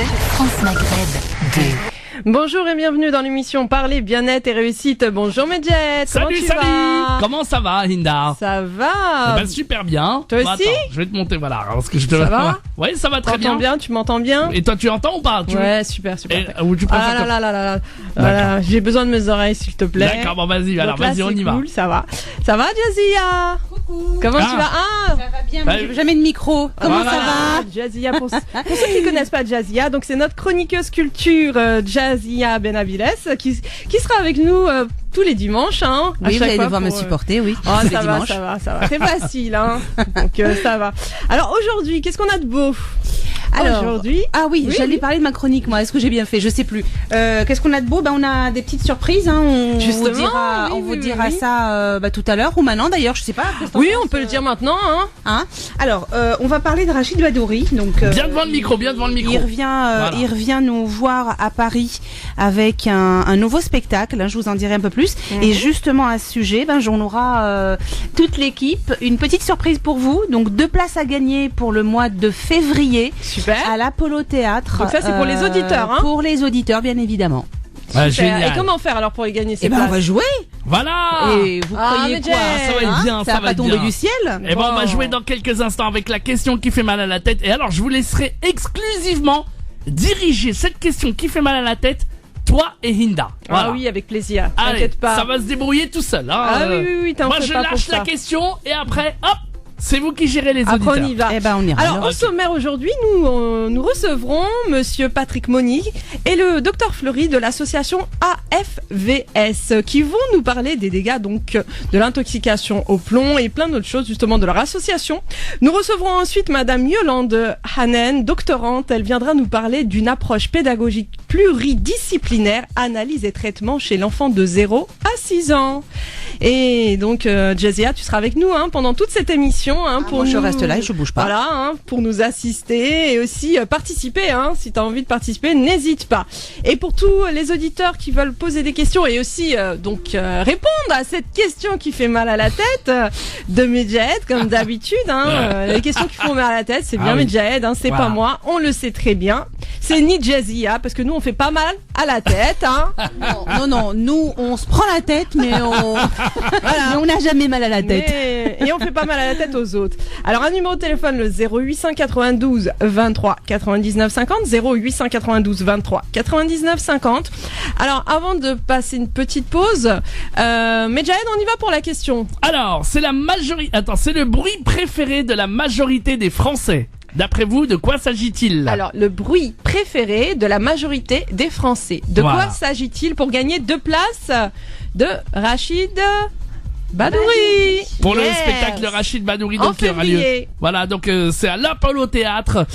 France Maghreb 2. Bonjour et bienvenue dans l'émission Parler bien-être et réussite. Bonjour Medjet. Salut. Comment ça va, Hinda? Ça va. Super bien. Toi aussi? Attends, je vais te monter, voilà. Parce que Ça va? Ouais, ça va très bien. Tu m'entends bien? Et toi, tu entends ou pas? Ouais, super. Ou tu préfères Ah là. Voilà, j'ai besoin de mes oreilles, s'il te plaît. D'accord, bon, vas-y, alors, Donc là, vas-y, on y va. Cool, ça va. Ça va, Jazia? Coucou. Comment tu vas? Ça va bien, mais j'ai jamais de micro. Comment Voilà. ça va? Jazia, pour ceux qui connaissent pas Jazia, donc c'est notre chroniqueuse culture Jazia Benavides qui sera avec nous tous les dimanches. Hein, à Oui, vous chaque allez fois devoir me pour, supporter, oui. Oh, tous les ça dimanches. va. C'est facile, hein. Donc ça va. Alors aujourd'hui, qu'est-ce qu'on a de beau? Alors, aujourd'hui. Ah oui, j'allais parler de ma chronique, moi. Est-ce que j'ai bien fait? Je sais plus. Qu'est-ce qu'on a de beau? On a des petites surprises. Hein. On Justement, vous dira ça tout à l'heure ou maintenant d'ailleurs. Je sais pas. Oui, on peut le dire maintenant. Hein. Alors, on va parler de Rachid Badouri. Donc, Bien devant le micro. Il revient nous voir à Paris avec un nouveau spectacle. Hein, je vous en dirai un peu plus. Et justement à ce sujet, on aura toute l'équipe une petite surprise pour vous. Donc 2 places à gagner pour le mois de février. Super. À l'Apollo Théâtre. Donc ça, c'est pour les auditeurs, hein. Pour les auditeurs, bien évidemment. Ah, Super. génial. Et comment faire alors pour y gagner ces Et on places? va jouer. Voilà. Et vous croyez mais quoi? Ça va être bien, Ça va pas être tomber bien. du ciel. Et on va jouer dans quelques instants avec la question qui fait mal à la tête. Et alors, je vous laisserai exclusivement diriger cette question qui fait mal à la tête, toi et Hinda. Voilà. Ah oui, avec plaisir. Allez, T'inquiète pas. ça va se débrouiller tout seul. Hein. Ah oui, t'en Moi, fais je pas pour lâche ça. la question et après, hop, c'est vous qui gérez les Après, auditeurs. on y va. Eh ben, on ira. Alors, au sommaire aujourd'hui, nous recevrons Monsieur Patrick Moni et le Docteur Fleury de l'association AFVS qui vont nous parler des dégâts donc de l'intoxication au plomb et plein d'autres choses justement de leur association. Nous recevrons ensuite Madame Yolande Hanen, doctorante. Elle viendra nous parler d'une approche pédagogique pluridisciplinaire, analyse et traitement chez l'enfant de 0 à 6 ans. Et donc, Jazia, tu seras avec nous pendant toute cette émission. Pour moi, je nous... reste là et je bouge pas. Voilà, pour nous assister et aussi participer. Si tu as envie de participer, n'hésite pas. Et pour tous les auditeurs qui veulent poser des questions et aussi répondre à cette question qui fait mal à la tête de Medjahed, comme d'habitude. Les questions qui font mal à la tête, c'est bien oui. Medjahed, c'est Voilà. pas moi. On le sait très bien. C'est ni Jazia, parce que nous, on fait pas mal à la tête. Non, nous, on se prend la tête, mais on n'a jamais mal à la tête. Et on fait pas mal à la tête aux autres. Alors un numéro de téléphone, le 0892 23 99 50, 0892 23 99 50. Alors avant de passer une petite pause, Medjahed, on y va pour la question. Alors, c'est le bruit préféré de la majorité des Français. D'après vous, de quoi s'agit-il? Alors le bruit préféré de la majorité des Français. De Voilà. quoi s'agit-il pour gagner 2 places de Rachid Badouri Pour le Yes. spectacle Rachid Badouri En donc qui aura lieu. février. Voilà, donc c'est à l'Apollo Théâtre.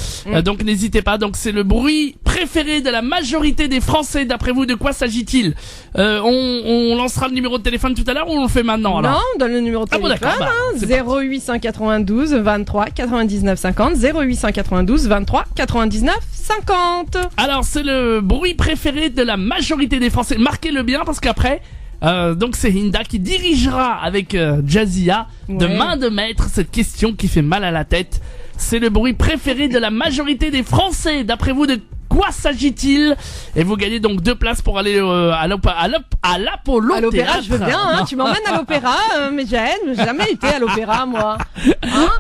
Donc n'hésitez pas. Donc c'est le bruit préféré de la majorité des Français. D'après vous, de quoi s'agit-il? On lancera le numéro de téléphone tout à l'heure ou on le fait maintenant alors? Non, on donne le numéro de Ah bon, téléphone. d'accord, c'est 0892 23 99 50. 0892 23 99 50. Alors c'est le bruit préféré de la majorité des Français. Marquez-le bien parce qu'après. Donc c'est Hinda qui dirigera avec Jazia de Ouais. main de maître cette question qui fait mal à la tête. C'est le bruit préféré de la majorité des Français. D'après vous, de quoi s'agit-il? Et vous gagnez donc 2 places pour aller à l'Apollo À l'opéra, Théâtre. je veux bien. Non. Tu m'emmènes à l'opéra, Medjahed. J'ai jamais été à l'opéra, moi.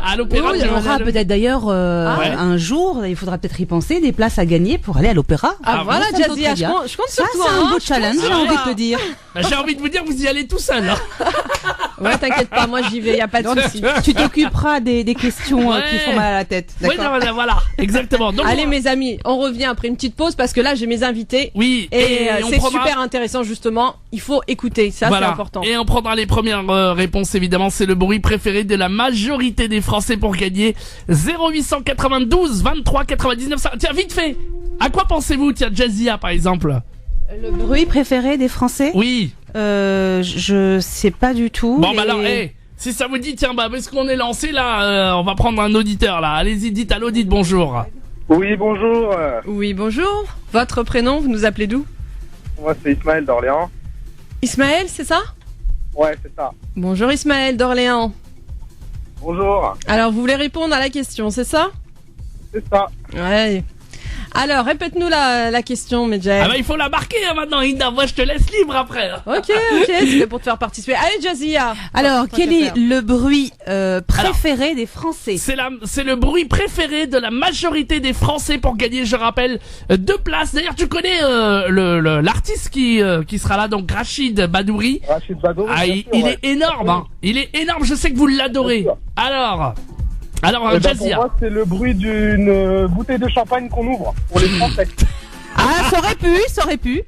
À l'opéra, Il y aura peut-être d'ailleurs Ouais. un jour, il faudra peut-être y penser, des places à gagner pour aller à l'opéra. Ah, voilà, bon, ça me tente Jazia, très bien. je compte Ça, sur toi. c'est un beau Je challenge, compte j'ai sur envie toi. de te dire. Bah, j'ai envie de vous dire, vous y allez tout seul. Hein. Ouais, t'inquiète pas, moi j'y vais, y a pas de souci. Tu t'occuperas des questions Ouais. qui font mal à la tête. Oui, D'accord. non, voilà, exactement. Donc, Allez mes amis, on revient après une petite pause parce que là j'ai mes invités. oui, Et on c'est prendra- super intéressant justement. Il faut écouter, ça Voilà. c'est important. Et on prendra les premières réponses évidemment. C'est le bruit préféré de la majorité des Français pour gagner 0892 23 99. Tiens, vite fait. À quoi pensez-vous, tiens, Jazia par exemple? Le bruit préféré des Français Oui. Je sais pas du tout. Bon, mais- bah alors, si ça vous dit, tiens, bah, parce qu'on est lancé là, on va prendre un auditeur là. Allez-y, dites à l'audit bonjour. Oui, bonjour. Oui, bonjour. Votre prénom, vous nous appelez d'où? Moi, c'est Ismaël d'Orléans. Ismaël, c'est ça? Ouais, c'est ça. Bonjour Ismaël d'Orléans. Bonjour. Alors vous voulez répondre à la question, c'est ça? C'est ça. Ouais. Alors, répète-nous la question, Medjay. Ah bah il faut la marquer maintenant, Inda. Moi je te laisse libre après. Ok, c'était pour te faire participer. Allez, Jazia. Alors, quel est le bruit préféré des Français? C'est le bruit préféré de la majorité des Français pour gagner, je rappelle, 2 places. D'ailleurs, tu connais l'artiste qui sera là, donc Rachid Badouri. Rachid Badouri. Ah, il est énorme, hein. Il est énorme. Je sais que vous l'adorez. Alors, Jazia. Pour moi, c'est le bruit d'une bouteille de champagne qu'on ouvre pour les Français. Ah, ça aurait pu.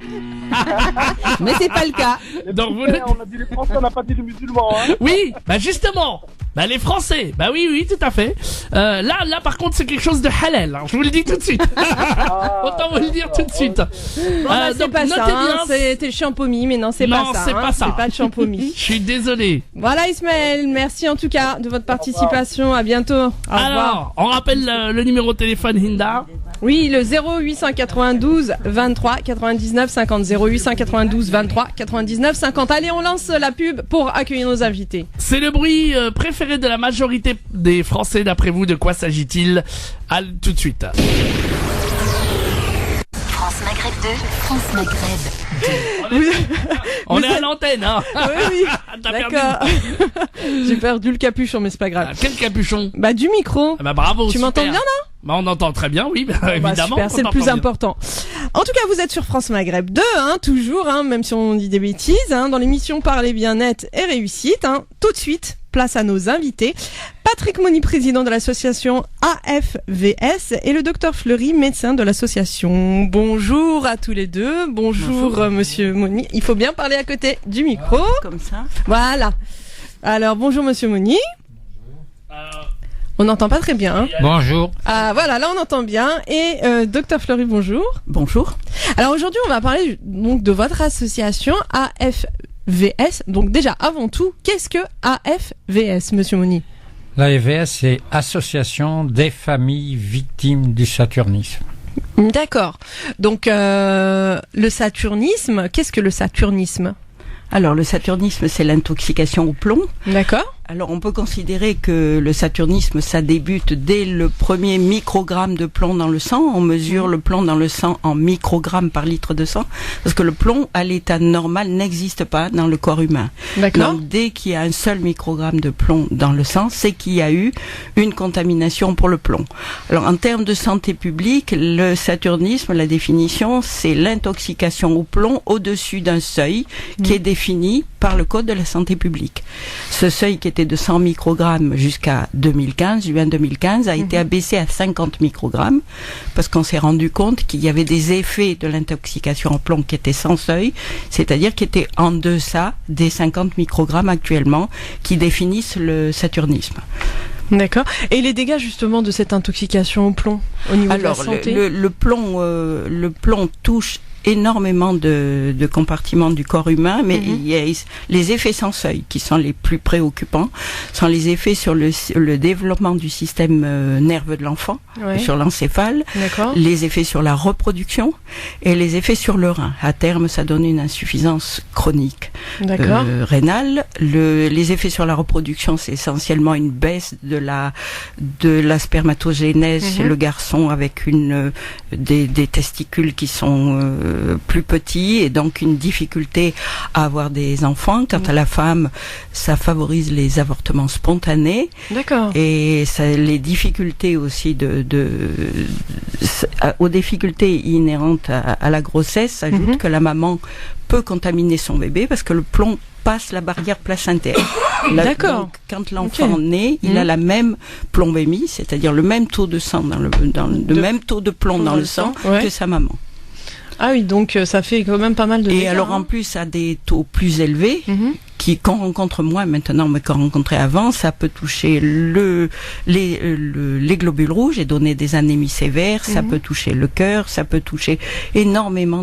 Mais c'est pas le cas. Donc, On a dit les Français, on n'a pas dit les musulmans. Hein. Oui, bah justement. Bah les Français, bah oui, tout à fait. Là par contre c'est quelque chose de halal, hein. Je vous le dis tout de suite. Autant vous le dire tout de suite. C'est donc pas notez ça, bien. c'était le champomis, mais non, c'est pas ça. C'est pas ça. C'est pas le champomis. Je suis désolé. Voilà, Ismaël, merci en tout cas de votre participation. À bientôt. Au revoir. Alors, on rappelle le numéro de téléphone, Hinda. Oui, le 0892 23 99 50. 0892 23 99 50. Allez, on lance la pub pour accueillir nos invités. C'est le bruit préféré de la majorité des Français. D'après vous, de quoi s'agit-il? Tout de suite. France Maghreb 2, France Maghreb 2. On est à l'antenne, hein. Oui, T'as perdu. d'accord. J'ai perdu le capuchon, mais c'est pas grave. Quel capuchon? Bah, du micro. Ah bah bravo. Tu super. m'entends bien, là? Bah on entend très bien, oui, évidemment. Super, c'est le plus important. En tout cas, vous êtes sur France Maghreb 2, hein, toujours, hein, même si on dit des bêtises, hein, dans l'émission Parler bien-être et réussite. Hein. Tout de suite, place à nos invités. Patrick Moni, président de l'association AFVS, et le docteur Fleury, médecin de l'association. Bonjour à tous les deux. Bonjour. Monsieur Moni. Il faut bien parler à côté du micro. Comme ça. Voilà. Alors, bonjour Monsieur Moni. On n'entend pas très bien. Hein. Bonjour. Ah voilà, là on entend bien. Et docteur Fleury, bonjour. Bonjour. Alors aujourd'hui, on va parler donc de votre association AFVS. Donc déjà, avant tout, qu'est-ce que AFVS, Monsieur Moni? L'AFVS, c'est Association des familles victimes du saturnisme. D'accord. Donc le saturnisme, qu'est-ce que le saturnisme? Alors, le saturnisme, c'est l'intoxication au plomb. D'accord. Alors, on peut considérer que le saturnisme, ça débute dès le premier microgramme de plomb dans le sang. On mesure le plomb dans le sang en microgrammes par litre de sang, parce que le plomb, à l'état normal, n'existe pas dans le corps humain. D'accord. Donc, dès qu'il y a un seul microgramme de plomb dans le sang, c'est qu'il y a eu une contamination pour le plomb. Alors, en termes de santé publique, le saturnisme, la définition, c'est l'intoxication au plomb au-dessus d'un seuil qui est défini par le Code de la santé publique. Ce seuil qui était de 100 microgrammes jusqu'à 2015, juin 2015, a été abaissé à 50 microgrammes parce qu'on s'est rendu compte qu'il y avait des effets de l'intoxication en plomb qui étaient sans seuil, c'est-à-dire qui étaient en deçà des 50 microgrammes actuellement qui définissent le saturnisme. D'accord. Et les dégâts justement de cette intoxication au plomb au niveau de la santé? Le plomb touche énormément de compartiments du corps humain, mais il y a les effets sans seuil qui sont les plus préoccupants, sont les effets sur le développement du système nerveux de l'enfant, sur l'encéphale, les effets sur la reproduction et les effets sur le rein. À terme, ça donne une insuffisance chronique rénale. Les effets sur la reproduction, c'est essentiellement une baisse de la spermatogénèse chez le garçon avec des testicules qui sont plus petits et donc une difficulté à avoir des enfants. Quant à la femme, ça favorise les avortements spontanés. D'accord. Et les difficultés aussi aux difficultés inhérentes à la grossesse s'ajoute que la maman peut contaminer son bébé parce que le plomb passe la barrière placentaire. D'accord. Donc, quand l'enfant naît, il a la même plombémie, c'est-à-dire le même taux de sang le même taux de plomb dans le sang que sa maman. Ah oui, donc ça fait quand même pas mal de dégâts. Et alors en plus, à des taux plus élevés, qu'on rencontre moins maintenant, mais qu'on rencontrait avant, ça peut toucher les globules rouges et donner des anémies sévères, ça peut toucher le cœur, ça peut toucher énormément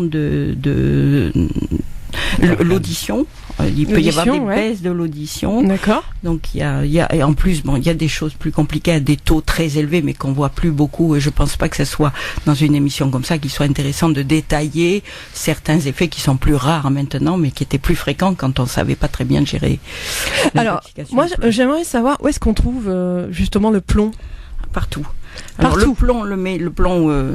l'audition. Il peut y avoir des baisses de l'audition. D'accord. Donc il y a et en plus il y a des choses plus compliquées à des taux très élevés mais qu'on voit plus beaucoup et je pense pas que ce soit dans une émission comme ça qu'il soit intéressant de détailler certains effets qui sont plus rares maintenant mais qui étaient plus fréquents quand on savait pas très bien gérer. Alors moi j'aimerais savoir où est-ce qu'on trouve justement le plomb. Partout. Alors, Partout. le plomb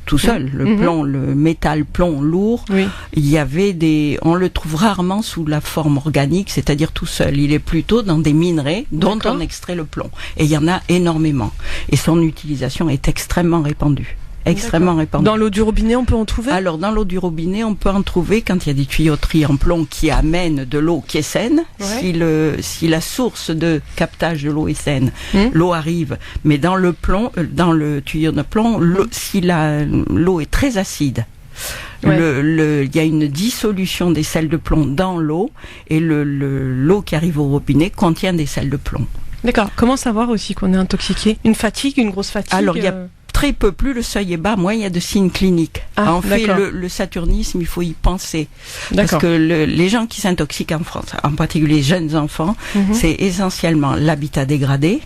tout seul, le plomb, le métal plomb lourd, Oui. il y avait on le trouve rarement sous la forme organique, c'est-à-dire tout seul. Il est plutôt dans des minerais dont D'accord. on extrait le plomb. Et il y en a énormément. Et son utilisation est extrêmement répandue. Extrêmement répandue. Dans l'eau du robinet, on peut en trouver? Alors, dans l'eau du robinet, on peut en trouver quand il y a des tuyauteries en plomb qui amènent de l'eau qui est saine. Ouais. Si la source de captage de l'eau est saine, Mmh. l'eau arrive. Mais dans le plomb, dans le tuyau de plomb, si l'eau est très acide, Ouais. il y a une dissolution des sels de plomb dans l'eau et l'eau qui arrive au robinet contient des sels de plomb. D'accord. Comment savoir aussi qu'on est intoxiqué? Une fatigue, une grosse fatigue? Alors, il y a très peu, plus le seuil est bas, moins il y a de signes cliniques. Ah, en fait, d'accord. le saturnisme, il faut y penser. Parce D'accord. que les gens qui s'intoxiquent en France, en particulier les jeunes enfants, c'est essentiellement l'habitat dégradé,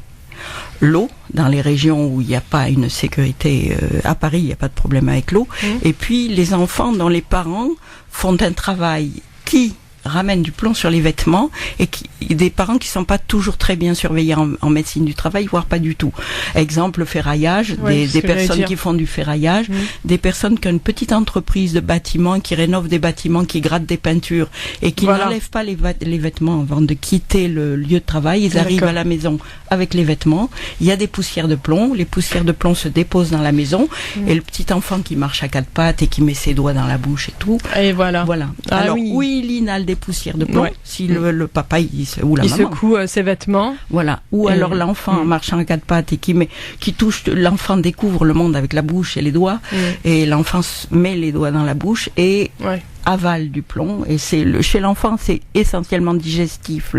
l'eau, dans les régions où il n'y a pas une sécurité, à Paris, il n'y a pas de problème avec l'eau, et puis les enfants dont les parents font un travail qui ramène du plomb sur les vêtements et des parents qui sont pas toujours très bien surveillés en médecine du travail, voire pas du tout. Exemple, le ferraillage, Ouais, des personnes qui font du ferraillage, des personnes qui ont une petite entreprise de bâtiments, qui rénovent des bâtiments, qui grattent des peintures et qui n'enlèvent pas les vêtements avant de quitter le lieu de travail. Ils arrivent à la maison avec les vêtements. Il y a des poussières de plomb. Les poussières de plomb se déposent dans la maison et le petit enfant qui marche à quatre pattes et qui met ses doigts dans la bouche et tout. Et voilà. Voilà. Ah Alors, oui. oui, il inhale des poussières de plomb, Ouais. si le papa ou la Il maman. secoue ses vêtements. Voilà. Ou Et- alors l'enfant en marchant à quatre pattes et qui touche, l'enfant découvre le monde avec la bouche et les doigts, et l'enfant met les doigts dans la bouche et Ouais. avale du plomb. Et chez l'enfant, c'est essentiellement digestif,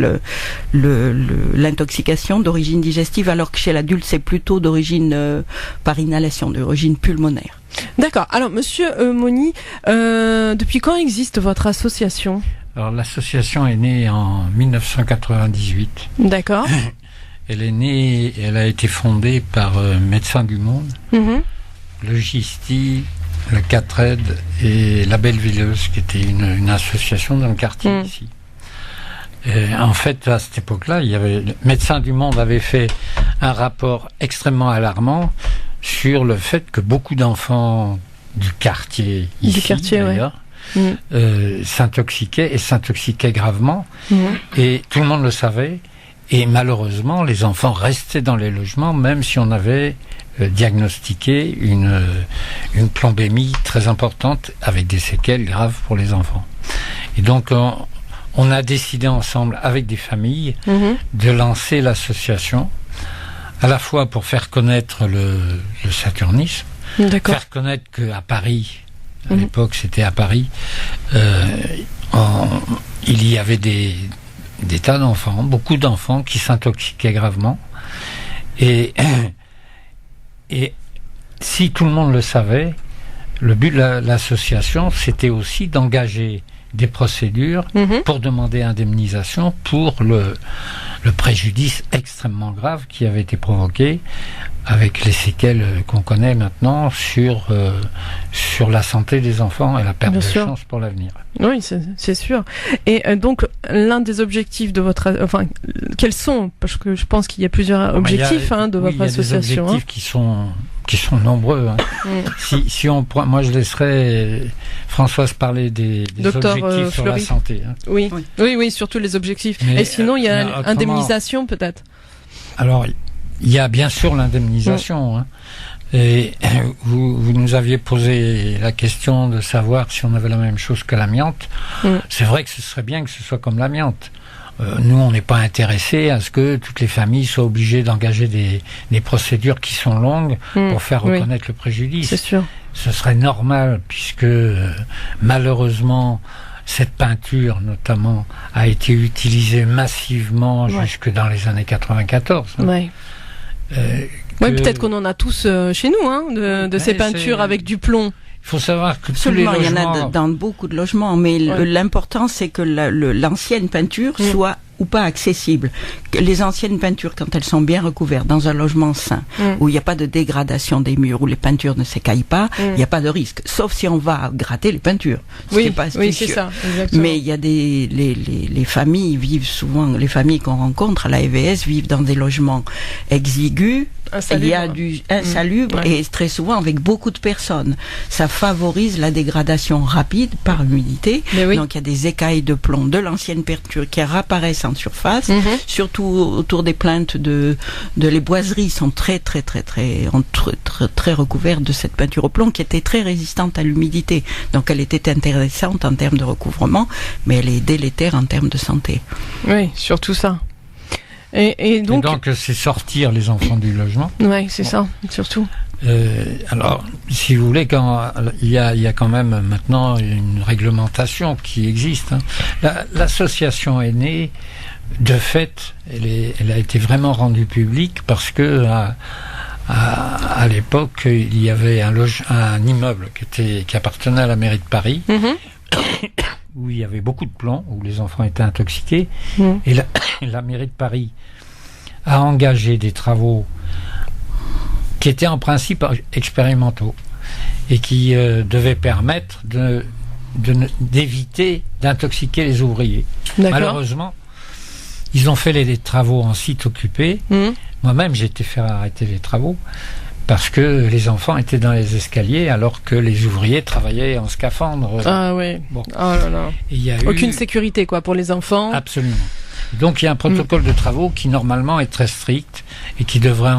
l'intoxication d'origine digestive, alors que chez l'adulte, c'est plutôt d'origine par inhalation, d'origine pulmonaire. D'accord. Alors, monsieur Moni, depuis quand existe votre association? Alors l'association est née en 1998. D'accord. Elle a été fondée par Médecins du Monde, Mhm. le Gisti, le 4aide et la Bellevilleuse, qui était une association dans le quartier ici. Et en fait, à cette époque-là, Médecins du Monde avait fait un rapport extrêmement alarmant sur le fait que beaucoup d'enfants du quartier ici, d'ailleurs, s'intoxiquaient gravement, et tout le monde le savait, et malheureusement les enfants restaient dans les logements même si on avait diagnostiqué une plombémie très importante avec des séquelles graves pour les enfants. Et donc on a décidé ensemble avec des familles de lancer l'association, à la fois pour faire connaître le saturnisme, faire connaître qu'à Paris, à l'époque c'était à Paris, il y avait des tas d'enfants, beaucoup d'enfants qui s'intoxiquaient gravement, et si tout le monde le savait, le but de l'association c'était aussi d'engager des procédures pour demander indemnisation pour le préjudice extrêmement grave qui avait été provoqué avec les séquelles qu'on connaît maintenant sur la santé des enfants et la perte de chance pour l'avenir. Oui, c'est sûr. Et donc, l'un des objectifs de votre... Enfin, quels sont? Parce que je pense qu'il y a plusieurs objectifs de votre association. Il y a des objectifs qui sont nombreux. Si on prend, moi je laisserai Françoise parler des objectifs sur la santé. Oui, surtout les objectifs. Mais, et sinon, il y a indemnisation peut-être. Alors, il y a bien sûr l'indemnisation. Et vous nous aviez posé la question de savoir si on avait la même chose que l'amiante. C'est vrai que ce serait bien que ce soit comme l'amiante. Nous, on n'est pas intéressés à ce que toutes les familles soient obligées d'engager des procédures qui sont longues pour faire reconnaître le préjudice. C'est sûr. Ce serait normal puisque malheureusement cette peinture notamment a été utilisée massivement jusque dans les années 94. Oui, peut-être qu'on en a tous chez nous, de ces peintures avec du plomb. Il faut savoir que tous les logements... Il y en a dans beaucoup de logements, mais l'important c'est que l'ancienne peinture soit ou pas accessible. Les anciennes peintures, quand elles sont bien recouvertes dans un logement sain, où il n'y a pas de dégradation des murs, où les peintures ne s'écaillent pas, il n'y a pas de risque. Sauf si on va gratter les peintures. Oui, c'est ça. Exactement. Mais il y a les familles vivent souvent, les familles qu'on rencontre à la EVS vivent dans des logements exigus, Il y a du insalubre et très souvent avec beaucoup de personnes. Ça favorise la dégradation rapide par humidité. Donc il y a des écailles de plomb de l'ancienne peinture qui réapparaissent en surface, surtout autour des plaintes de les boiseries sont très recouvertes de cette peinture au plomb qui était très résistante à l'humidité. Donc elle était intéressante en termes de recouvrement, mais elle est délétère en termes de santé. Oui, surtout ça. Et donc c'est sortir les enfants du logement. Oui, c'est ça, surtout. Alors, si vous voulez, il y a quand même maintenant une réglementation qui existe. L'association est née, de fait, elle a été vraiment rendue publique parce que à l'époque, il y avait un immeuble qui appartenait à la mairie de Paris. Où il y avait beaucoup de plomb, où les enfants étaient intoxiqués. Et la mairie de Paris a engagé des travaux qui étaient en principe expérimentaux et qui devaient permettre d'éviter d'intoxiquer les ouvriers. Malheureusement, ils ont fait les travaux en site occupé. Moi-même, j'ai été faire arrêter les travaux parce que les enfants étaient dans les escaliers alors que les ouvriers travaillaient en scaphandre. Ah oui. Bon. Oh là là. Il y a aucune sécurité quoi pour les enfants. Absolument. Donc il y a un protocole de travaux qui normalement est très strict et qui devrait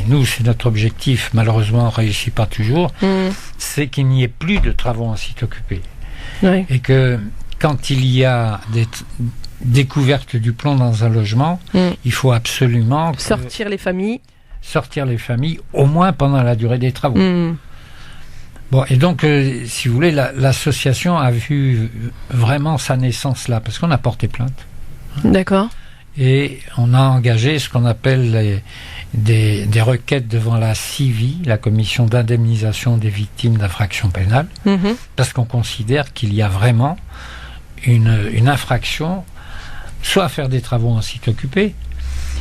nous, c'est notre objectif, malheureusement on ne réussit pas toujours, c'est qu'il n'y ait plus de travaux en site occupé. Et que quand il y a des découvertes du plomb dans un logement, il faut absolument sortir les familles au moins pendant la durée des travaux. Bon, et donc, si vous voulez, l'association a vu vraiment sa naissance là, parce qu'on a porté plainte. D'accord. Et on a engagé ce qu'on appelle des requêtes devant la CIVI, la Commission d'indemnisation des victimes d'infractions pénales, parce qu'on considère qu'il y a vraiment une infraction, soit à faire des travaux en site occupé,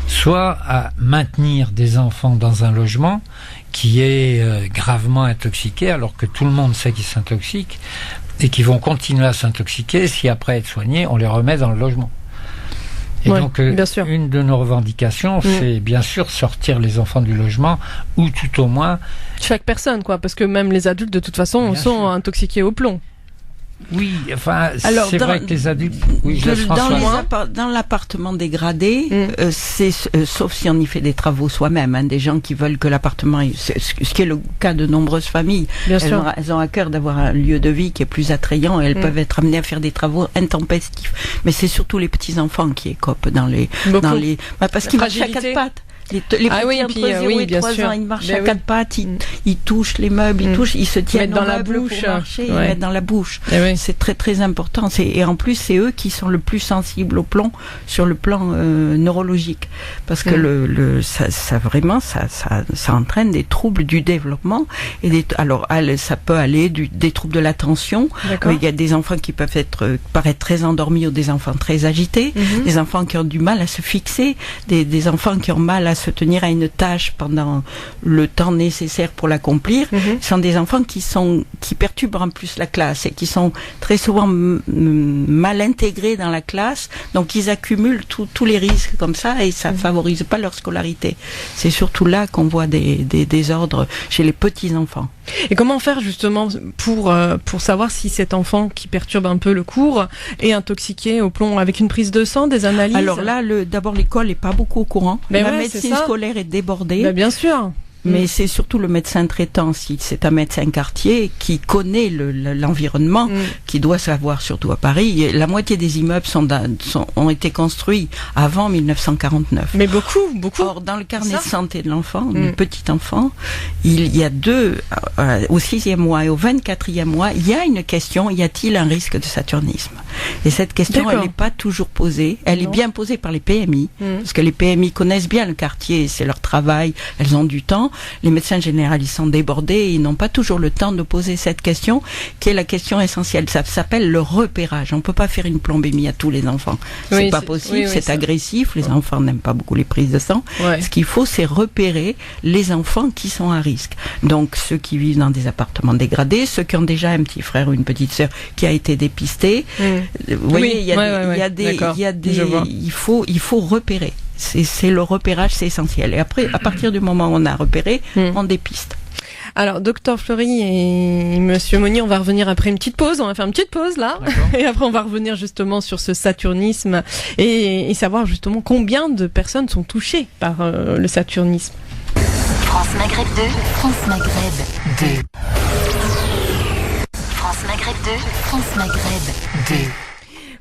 soit à maintenir des enfants dans un logement qui est gravement intoxiqué, alors que tout le monde sait qu'ils s'intoxiquent, et qui vont continuer à s'intoxiquer si après être soignés, on les remet dans le logement. Et donc, une de nos revendications, c'est bien sûr sortir les enfants du logement, ou tout au moins... Chaque personne, quoi, parce que même les adultes, de toute façon, sont intoxiqués au plomb. Oui, enfin, c'est vrai que les adultes... Oui, dans l'appartement dégradé, c'est sauf si on y fait des travaux soi-même, des gens qui veulent que l'appartement... Ce qui est le cas de nombreuses familles. Elles ont à cœur d'avoir un lieu de vie qui est plus attrayant et elles peuvent être amenées à faire des travaux intempestifs. Mais c'est surtout les petits-enfants qui écopent dans les parce qu'ils marchent à quatre pattes. Les petits entre 0 et 3 ans, ils marchent à quatre pattes, ils touchent les meubles, ils se tiennent dans la bouche pour marcher, ils mettent dans la bouche. C'est très très important. Et en plus, c'est eux qui sont le plus sensibles au plomb sur le plan neurologique, parce que ça entraîne des troubles du développement et ça peut aller des troubles de l'attention. Il y a des enfants qui peuvent paraître très endormis ou des enfants très agités, des enfants qui ont du mal à se fixer, des enfants qui ont mal à se tenir à une tâche pendant le temps nécessaire pour l'accomplir. Ce sont des enfants qui perturbent en plus la classe et qui sont très souvent mal intégrés dans la classe, donc ils accumulent tous les risques comme ça et ça favorise pas leur scolarité. C'est surtout là qu'on voit des désordres chez les petits enfants. Et comment faire justement pour savoir si cet enfant qui perturbe un peu le cours est intoxiqué au plomb, avec une prise de sang, des analyses? Alors là, d'abord l'école n'est pas beaucoup au courant. La médecine scolaire est débordée. Bien sûr. Mais c'est surtout le médecin traitant, si c'est un médecin quartier qui connaît l'environnement, qui doit savoir, surtout à Paris. La moitié des immeubles ont été construits avant 1949. Mais beaucoup. Or, dans le carnet de santé de l'enfant, du petit enfant, il y a au 6e mois et au 24e mois, il y a une question, y a-t-il un risque de saturnisme? Et cette question, elle n'est pas toujours posée. Elle est bien posée par les PMI, parce que les PMI connaissent bien le quartier, c'est leur travail, elles ont du temps. Les médecins généralistes sont débordés et ils n'ont pas toujours le temps de poser cette question, qui est la question essentielle. Ça s'appelle le repérage. On ne peut pas faire une plombémie à tous les enfants. C'est pas possible, c'est agressif. Les enfants n'aiment pas beaucoup les prises de sang. Ce qu'il faut, c'est repérer les enfants qui sont à risque. Donc, ceux qui vivent dans des appartements dégradés, ceux qui ont déjà un petit frère ou une petite sœur qui a été dépisté. Vous voyez, il faut repérer. c'est le repérage, c'est essentiel. Et après, à partir du moment où on a repéré, on dépiste. Alors, docteur Fleury et monsieur Monnier, on va revenir après une petite pause. On va faire une petite pause là. Et après, on va revenir justement sur ce saturnisme et savoir justement combien de personnes sont touchées par le saturnisme. France Maghreb 2, France Maghreb 2. France Maghreb 2, France Maghreb 2.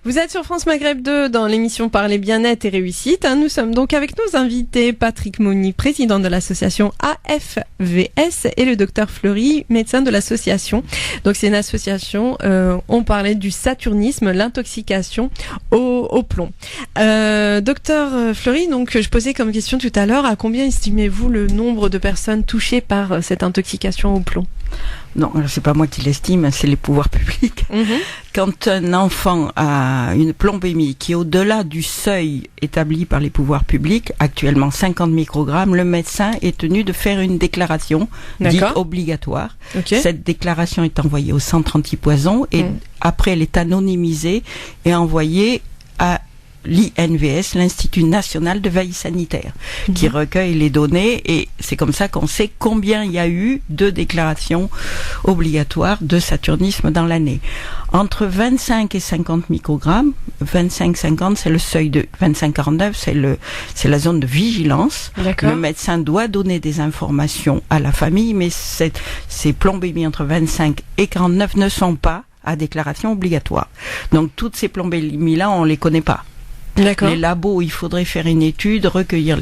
Vous êtes sur France Maghreb 2 dans l'émission Parler bien-être et réussite. Nous sommes donc avec nos invités Patrick Monnier, président de l'association AFVS, et le docteur Fleury, médecin de l'association. Donc c'est une association, on parlait du saturnisme, l'intoxication au plomb. Docteur Fleury, donc je posais comme question tout à l'heure, à combien estimez-vous le nombre de personnes touchées par cette intoxication au plomb ? Non, c'est pas moi qui l'estime, c'est les pouvoirs publics. Quand un enfant a une plombémie qui est au-delà du seuil établi par les pouvoirs publics, actuellement 50 microgrammes, le médecin est tenu de faire une déclaration dite obligatoire. Cette déclaration est envoyée au centre antipoison et après elle est anonymisée et envoyée à l'INVS, l'Institut National de Veille Sanitaire, qui recueille les données, et c'est comme ça qu'on sait combien il y a eu de déclarations obligatoires de saturnisme dans l'année. Entre 25 et 50 microgrammes, 25-50 c'est le seuil de 25-49, c'est la zone de vigilance. Le médecin doit donner des informations à la famille, mais ces plombémies entre 25 et 49 ne sont pas à déclaration obligatoire. Donc toutes ces plombémies-là, on les connaît pas. Les labos, il faudrait faire une étude, recueillir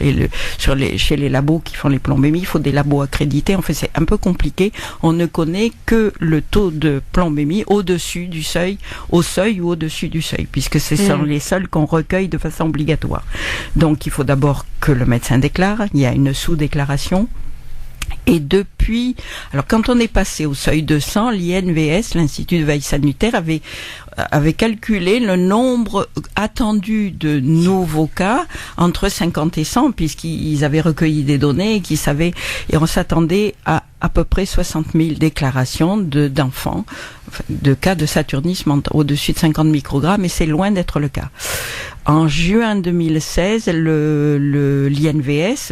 chez les labos qui font les plombémies, il faut des labos accrédités. En fait, c'est un peu compliqué. On ne connaît que le taux de plombémie au-dessus du seuil, au seuil ou au-dessus du seuil, puisque ce sont les seuls qu'on recueille de façon obligatoire. Donc, il faut d'abord que le médecin déclare. Il y a une sous-déclaration. Et depuis, alors quand on est passé au seuil de 100, l'INVS, l'Institut de Veille Sanitaire, avait calculé le nombre attendu de nouveaux cas entre 50 et 100, puisqu'ils avaient recueilli des données et on s'attendait à peu près 60 000 déclarations d'enfants, de cas de saturnisme au-dessus de 50 microgrammes, et c'est loin d'être le cas. En juin 2016, l'INVS,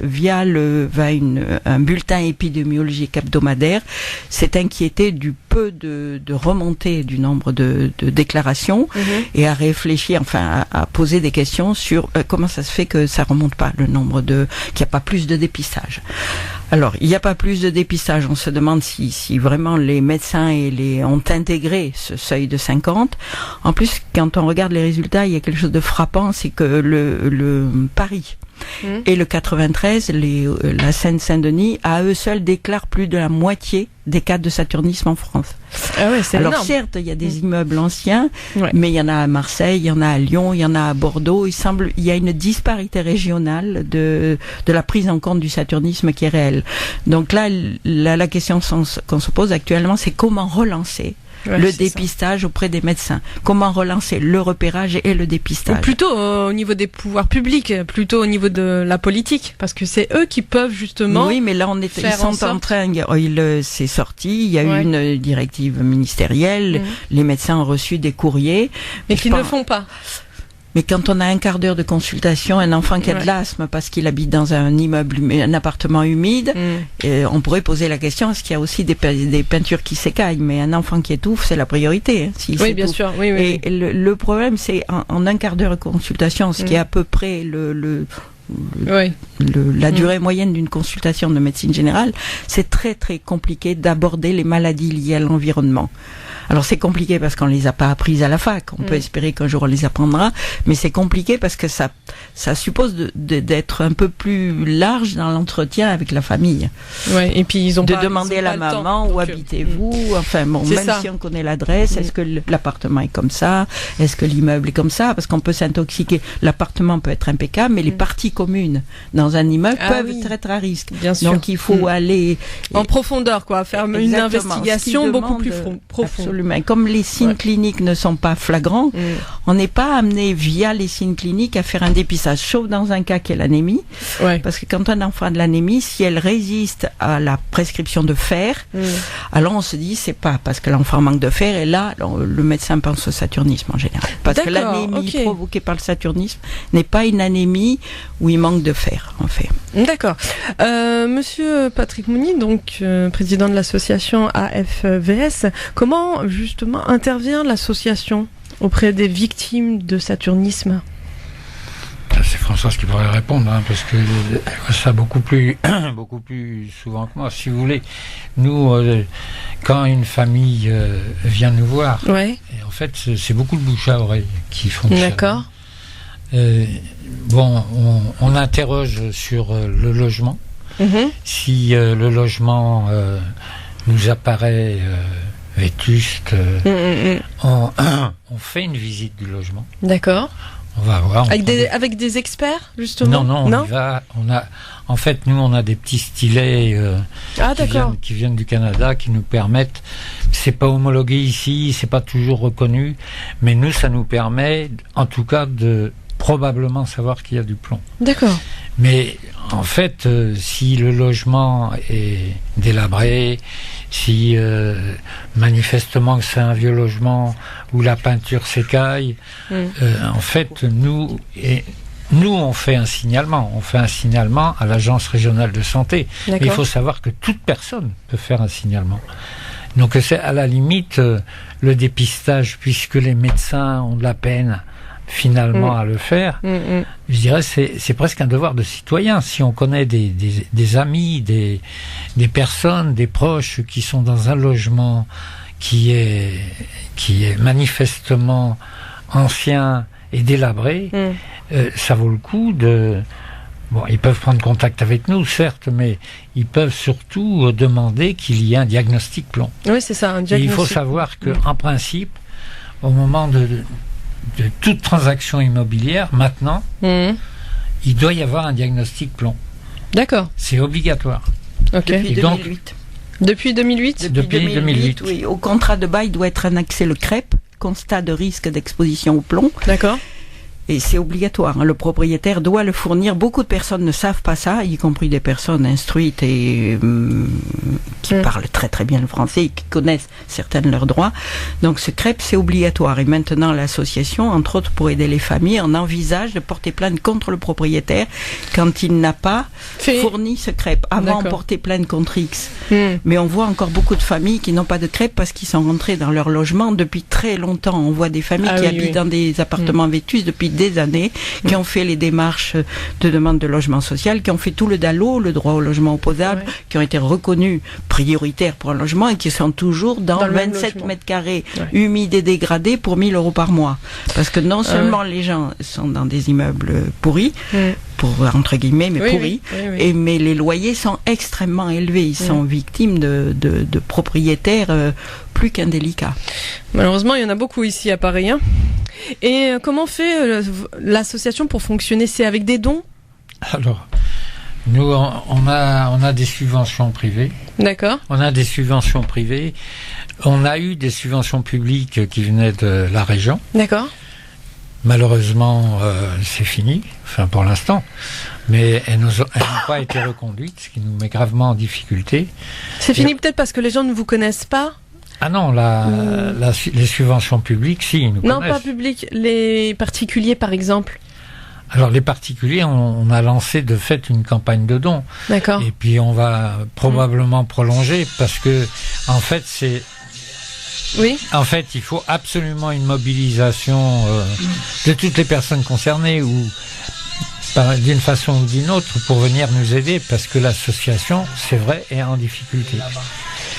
via un bulletin épidémiologique hebdomadaire, s'est inquiété du peu de remontée du nombre de déclarations et a réfléchi, à poser des questions sur comment ça se fait que ça remonte pas, qu'il n'y a pas plus de dépistage. Alors, il n'y a pas plus de dépistage. On se demande si vraiment les médecins ont intégré ce seuil de 50. En plus, quand on regarde les résultats, il y a quelque chose de frappant, c'est que le Paris et le 93, la Seine-Saint-Denis, à eux seuls déclarent plus de la moitié des cas de saturnisme en France. Alors énorme. Certes, il y a des immeubles anciens, mais il y en a à Marseille, il y en a à Lyon, il y en a à Bordeaux. Il y a une disparité régionale de la prise en compte du saturnisme qui est réelle. Donc là, la question qu'on se pose actuellement, c'est comment relancer le dépistage auprès des médecins. Comment relancer le repérage et le dépistage. Ou plutôt au niveau des pouvoirs publics, plutôt au niveau de la politique, parce que c'est eux qui peuvent justement. Oui, mais là ils sont en train. C'est sorti. Il y a eu une directive ministérielle. Les médecins ont reçu des courriers, mais qui ne font pas. Mais quand on a un quart d'heure de consultation, un enfant qui a de l'asthme parce qu'il habite dans un appartement humide, on pourrait poser la question, est-ce qu'il y a aussi des peintures qui s'écaillent? Mais un enfant qui étouffe, c'est la priorité. Oui, bien sûr. Oui. Et le problème, c'est en un quart d'heure de consultation, ce qui est à peu près la durée moyenne d'une consultation de médecine générale, c'est très très compliqué d'aborder les maladies liées à l'environnement. Alors c'est compliqué parce qu'on les a pas apprises à la fac. On peut espérer qu'un jour on les apprendra, mais c'est compliqué parce que ça suppose d'être un peu plus large dans l'entretien avec la famille. Ouais, et puis ils ont demander à la maman où habitez-vous. Enfin bon, même si on connaît l'adresse, est-ce que l'appartement est comme ça, est-ce que l'immeuble est comme ça, parce qu'on peut s'intoxiquer. L'appartement peut être impeccable, mais les parties communes dans un immeuble peuvent être à risque. Bien sûr. Donc il faut aller en profondeur, faire une investigation beaucoup plus profonde. Absolument. Comme les signes cliniques ne sont pas flagrants, on n'est pas amené via les signes cliniques à faire un dépistage, sauf dans un cas qui est l'anémie. Parce que quand un enfant a de l'anémie, si elle résiste à la prescription de fer, alors on se dit c'est pas parce que l'enfant manque de fer, et là le médecin pense au saturnisme en général. Parce que l'anémie provoquée par le saturnisme n'est pas une anémie où il manque de fer, en fait. D'accord. Monsieur Patrick Mounier, donc président de l'association AFVS, comment justement intervient l'association auprès des victimes de saturnisme? C'est Françoise qui pourrait répondre, parce que ça beaucoup plus souvent que moi. Si vous voulez, nous, quand une famille vient nous voir, ouais. Et en fait, c'est beaucoup de bouche à oreille qui fonctionne. D'accord. On interroge sur le logement. Si le logement nous apparaît vétuste, on fait une visite du logement. D'accord. On va voir. Avec des experts, justement? Non, on y va. En fait, nous, on a des petits stylets qui viennent du Canada, qui nous permettent. C'est pas homologué ici, c'est pas toujours reconnu, mais nous, ça nous permet, en tout cas, de probablement savoir qu'il y a du plomb. D'accord. Mais en fait, si le logement est délabré, si manifestement c'est un vieux logement où la peinture s'écaille, en fait, nous, on fait un signalement. On fait un signalement à l'agence régionale de santé. Mais il faut savoir que toute personne peut faire un signalement. Donc c'est à la limite le dépistage, puisque les médecins ont de la peine finalement à le faire. Je dirais c'est presque un devoir de citoyen. Si on connaît des amis, des personnes, des proches qui sont dans un logement qui est manifestement ancien et délabré, ça vaut le coup de... Bon, ils peuvent prendre contact avec nous, certes, mais ils peuvent surtout demander qu'il y ait un diagnostic plomb. Oui, c'est ça, un diagnostic. Et il faut savoir qu'en principe, au moment de toute transaction immobilière, maintenant, il doit y avoir un diagnostic plomb. D'accord. C'est obligatoire. Okay. Depuis 2008. Depuis 2008 Depuis 2008, oui. Au contrat de bail doit être annexé le CREP, constat de risque d'exposition au plomb. D'accord. Et c'est obligatoire, le propriétaire doit le fournir. Beaucoup de personnes ne savent pas ça, y compris des personnes instruites et qui parlent très très bien le français et qui connaissent certaines leurs droits. Donc ce CREP, c'est obligatoire. Et maintenant, l'association, entre autres pour aider les familles, on envisage de porter plainte contre le propriétaire quand il n'a pas fourni ce CREP. Avant, on portait plainte contre X. Mais on voit encore beaucoup de familles qui n'ont pas de CREP parce qu'ils sont rentrés dans leur logement depuis très longtemps. On voit des familles qui habitent dans des appartements vétustes depuis des années, qui ont fait les démarches de demande de logement social, qui ont fait tout le DALO, le droit au logement opposable, qui ont été reconnus prioritaires pour un logement et qui sont toujours dans 27 mètres carrés humides et dégradés pour 1 000 € par mois. Parce que non seulement les gens sont dans des immeubles pourris, pour entre guillemets, mais pourris, mais les loyers sont extrêmement élevés. Ils sont victimes de propriétaires plus qu'indélicats. Malheureusement, il y en a beaucoup ici à Paris. Et comment fait l'association pour fonctionner? C'est avec des dons? Alors, nous, on a des subventions privées. D'accord. On a des subventions privées. On a eu des subventions publiques qui venaient de la région. D'accord. Malheureusement, c'est fini, enfin pour l'instant, mais elles n'ont pas été reconduites, ce qui nous met gravement en difficulté. C'est fini peut-être parce que les gens ne vous connaissent pas? Ah non, les subventions publiques, si, ils nous connaissent. Non, pas publiques, les particuliers par exemple. Alors les particuliers, on a lancé de fait une campagne de dons. D'accord. Et puis on va probablement prolonger parce que, en fait, c'est... Oui. En fait, il faut absolument une mobilisation de toutes les personnes concernées ou d'une façon ou d'une autre pour venir nous aider parce que l'association, c'est vrai, est en difficulté.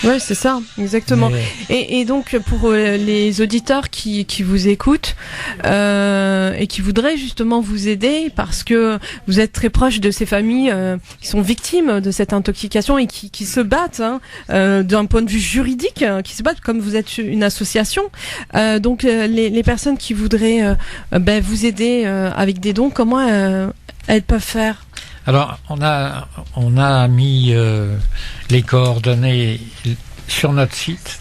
Oui, c'est ça, exactement. Et donc, pour les auditeurs qui vous écoutent et qui voudraient justement vous aider parce que vous êtes très proche de ces familles qui sont victimes de cette intoxication et qui se battent d'un point de vue juridique, qui se battent comme vous êtes une association. Donc, les personnes qui voudraient vous aider avec des dons, comment elles peuvent faire? Alors, on a mis les coordonnées sur notre site.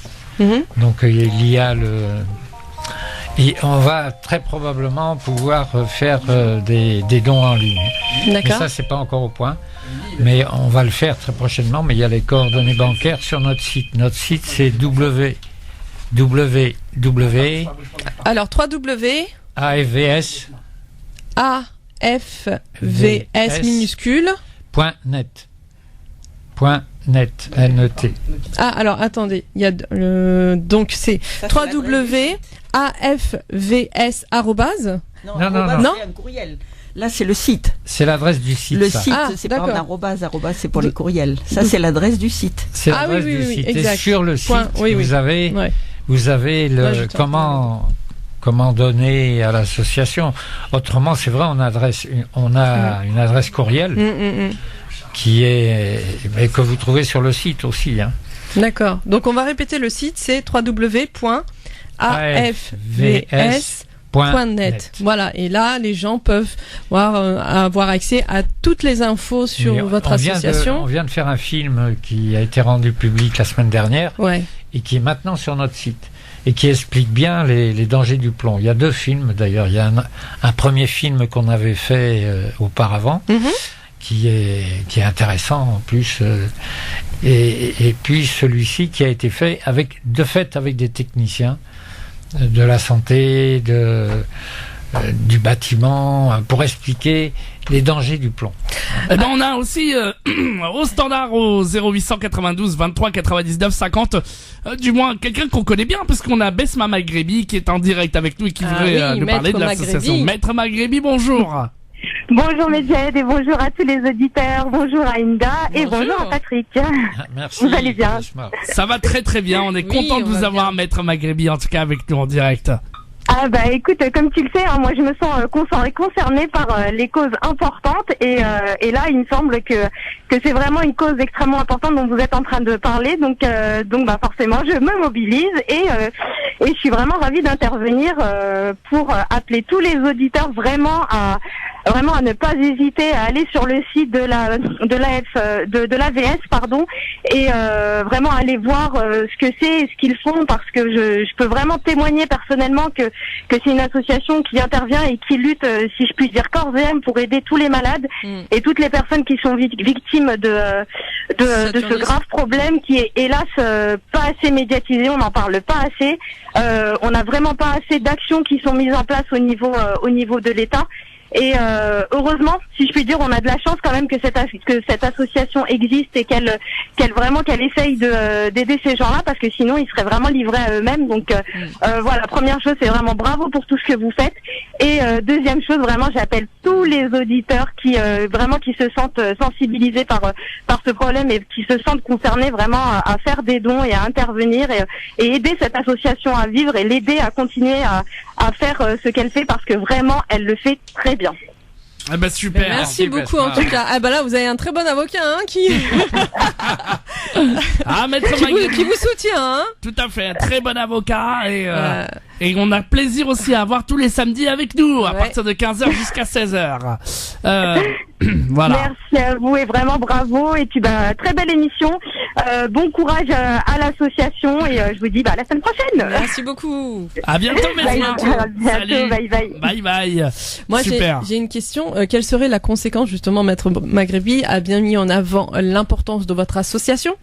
Donc, il y a et on va très probablement pouvoir faire des dons en ligne. D'accord. Mais ça, c'est pas encore au point. Mais on va le faire très prochainement. Mais il y a les coordonnées bancaires sur notre site. Notre site, c'est www. Alors, 3W. AFVS. AFVS minuscule. .net. .net. N-E-T. Ah, alors attendez, il y a donc c'est www.afvs. Non, non. c'est un courriel. Là, c'est le site. C'est l'adresse du site. Le ça. site, Ah, c'est pas d'accord. un arrobase, c'est pour les courriels. Ça, c'est l'adresse du site. C'est Ah l'adresse oui, du oui, site. exact. Et sur le site, Point, oui, oui. vous avez Ouais. le Ouais, j'étais en comment donner à l'association. Autrement, c'est vrai, on a une adresse courriel qui est mais que vous trouvez sur le site aussi. Hein. D'accord. Donc on va répéter le site, c'est www.afvs.net. Voilà. Et là, les gens peuvent avoir accès à toutes les infos sur Mais votre on association. vient de faire un film qui a été rendu public la semaine dernière Ouais. et qui est maintenant sur notre site et qui explique bien les dangers du plomb. Il y a 2 films d'ailleurs. Il y a un premier film qu'on avait fait auparavant. Qui est intéressant en plus et puis celui-ci qui a été fait avec des techniciens de la santé du bâtiment pour expliquer les dangers du plomb. Eh ben on a aussi au standard au 0892 23 99 50 du moins quelqu'un qu'on connaît bien parce qu'on a Besma Maghrebi qui est en direct avec nous et qui voudrait nous parler de l'association. Maître Maghrebi, bonjour. Bonjour Medjed et bonjour à tous les auditeurs, bonjour à Inda et bonjour à Patrick. Merci. Vous allez bien? Ça va très très bien, on est content de vous avoir Maître Maghrebi en tout cas avec nous en direct. Ah bah écoute, comme tu le sais, moi je me sens concernée par les causes importantes et là il me semble que c'est vraiment une cause extrêmement importante dont vous êtes en train de parler, donc bah forcément je me mobilise et je suis vraiment ravie d'intervenir pour appeler tous les auditeurs vraiment à ne pas hésiter à aller sur le site de l'AVS pardon et vraiment aller voir ce que c'est et ce qu'ils font, parce que je peux vraiment témoigner personnellement que c'est une association qui intervient et qui lutte, si je puis dire, corps et âme pour aider tous les malades et toutes les personnes qui sont victimes de ce grave problème qui est hélas pas assez médiatisé, on n'en parle pas assez, on n'a vraiment pas assez d'actions qui sont mises en place au niveau de l'État. Et heureusement, si je puis dire, on a de la chance quand même que cette association existe et qu'elle essaye d'aider ces gens-là, parce que sinon ils seraient vraiment livrés à eux-mêmes. Donc voilà, première chose, c'est vraiment bravo pour tout ce que vous faites. Et deuxième chose, vraiment, j'appelle tous les auditeurs qui se sentent sensibilisés par ce problème et qui se sentent concernés vraiment à faire des dons et à intervenir et aider cette association à vivre et l'aider à continuer à faire ce qu'elle fait, parce que vraiment elle le fait très bien. Ah bah super. Merci beaucoup en tout cas. Ah bah là vous avez un très bon avocat qui Maître Maghrebi qui vous soutient hein. Tout à fait, un très bon avocat et on a plaisir aussi à avoir tous les samedis avec nous à partir de 15h jusqu'à 16h. Voilà. Merci à vous et vraiment bravo, et puis très belle émission. Bon courage à l'association et je vous dis à la semaine prochaine. Merci beaucoup. À bientôt Besma. Salut. Bye bye. Bye bye. Moi j'ai une question. Quelle serait la conséquence, justement, Maître Maghrebi a bien mis en avant l'importance de votre association.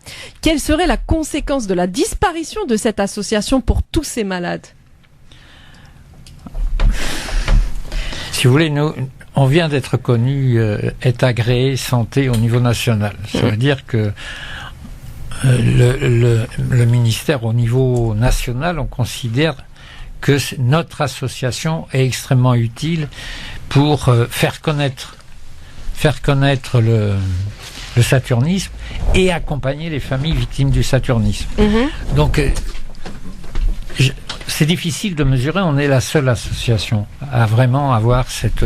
Quelle serait la conséquence de la disparition de cette association pour tous ces malades? Si vous voulez, on vient d'être connu, est agréé santé au niveau national. Ça veut dire que le ministère au niveau national, on considère que notre association est extrêmement utile pour faire connaître le saturnisme et accompagner les familles victimes du saturnisme. Donc c'est difficile de mesurer, on est la seule association à vraiment avoir cet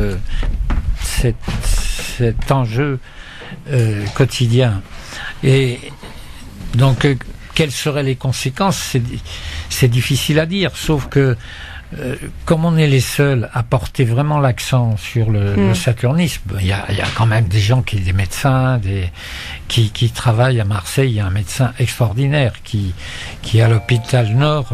enjeu quotidien. Et donc quelles seraient les conséquences, c'est difficile à dire, sauf que comme on est les seuls à porter vraiment l'accent sur le saturnisme, il y a quand même des médecins qui travaillent à Marseille. Il y a un médecin extraordinaire qui à l'hôpital Nord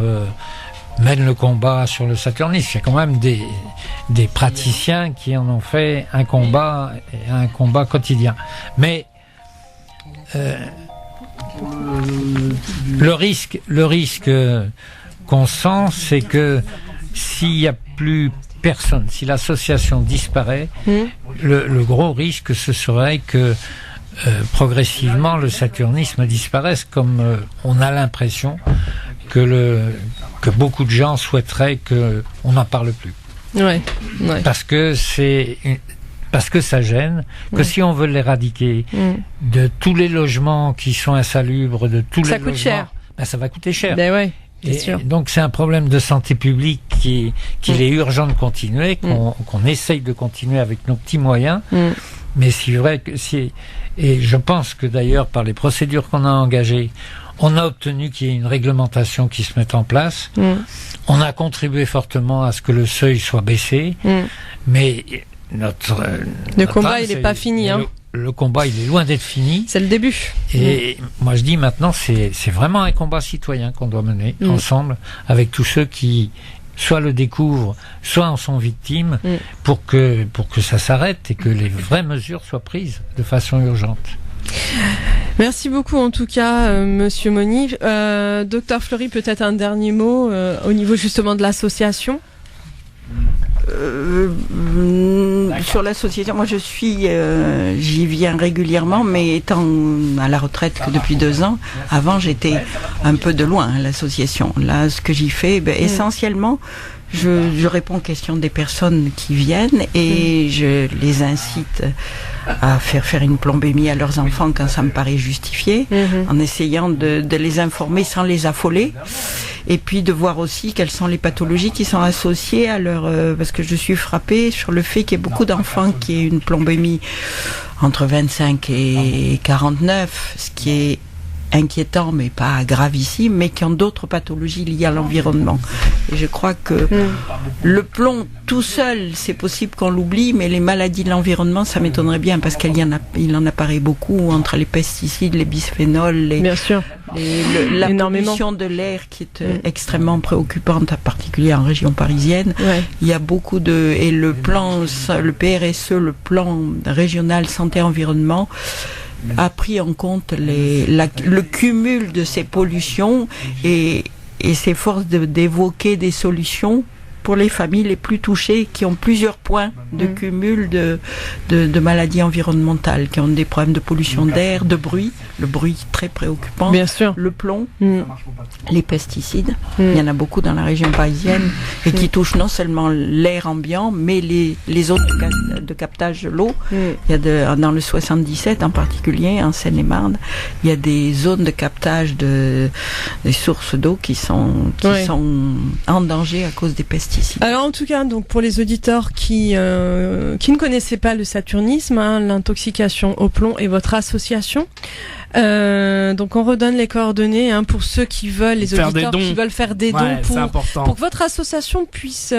mène le combat sur le saturnisme. Il y a quand même des praticiens qui en ont fait un combat quotidien. Mais le risque qu'on sent, c'est que s'il n'y a plus personne, si l'association disparaît, le gros risque, ce serait que progressivement le saturnisme disparaisse, comme on a l'impression que beaucoup de gens souhaiteraient qu'on n'en parle plus. Ouais. Parce que ça gêne, que si on veut l'éradiquer de tous les logements qui sont insalubres, de tous les logements, cher. Ça va coûter cher. Ben ouais. Et donc c'est un problème de santé publique qu'il est urgent de continuer, qu'on essaye de continuer avec nos petits moyens. Mais c'est vrai que et je pense que d'ailleurs par les procédures qu'on a engagées, on a obtenu qu'il y ait une réglementation qui se mette en place. On a contribué fortement à ce que le seuil soit baissé, mais le combat il n'est pas fini. Le combat il est loin d'être fini. C'est le début. Et moi je dis maintenant c'est vraiment un combat citoyen qu'on doit mener ensemble avec tous ceux qui soit le découvrent, soit en sont victimes, pour que ça s'arrête et que les vraies mesures soient prises de façon urgente. Merci beaucoup en tout cas, Monsieur Moni. Docteur Fleury, peut-être un dernier mot au niveau justement de l'association. Sur l'association, moi j'y viens régulièrement, mais étant à la retraite que depuis 2 ans, avant j'étais un peu de loin à l'association. Là, ce que j'y fais, essentiellement, je réponds aux questions des personnes qui viennent et je les incite à faire une plombémie à leurs enfants quand ça me paraît justifié, en essayant de les informer sans les affoler. Et puis de voir aussi quelles sont les pathologies qui sont associées à leur... parce que je suis frappée sur le fait qu'il y ait beaucoup d'enfants qui aient une plombémie entre 25 et 49, ce qui est inquiétant mais pas gravissime, mais qui ont d'autres pathologies liées à l'environnement. Et je crois que le plomb tout seul, c'est possible qu'on l'oublie, mais les maladies de l'environnement, ça m'étonnerait bien, parce il en apparaît beaucoup entre les pesticides, les bisphénols, la pollution de l'air qui est extrêmement préoccupante, en particulier en région parisienne. Il y a beaucoup et le PRSE, le plan régional santé-environnement, a pris en compte le cumul de ces pollutions et s'efforce d'évoquer des solutions pour les familles les plus touchées, qui ont plusieurs points de cumul de maladies environnementales, qui ont des problèmes de pollution d'air, de bruit, le bruit très préoccupant, bien sûr, le plomb, les pesticides. Il y en a beaucoup dans la région parisienne et qui touchent non seulement l'air ambiant, mais les zones de captage de l'eau. Il y a dans le 77 en particulier, en Seine-et-Marne, il y a des zones de captage des sources d'eau qui sont en danger à cause des pesticides. Alors en tout cas, donc pour les auditeurs qui ne connaissaient pas le saturnisme, l'intoxication au plomb et votre association, donc on redonne les coordonnées pour ceux qui veulent, les auditeurs qui veulent faire des dons pour que votre association puisse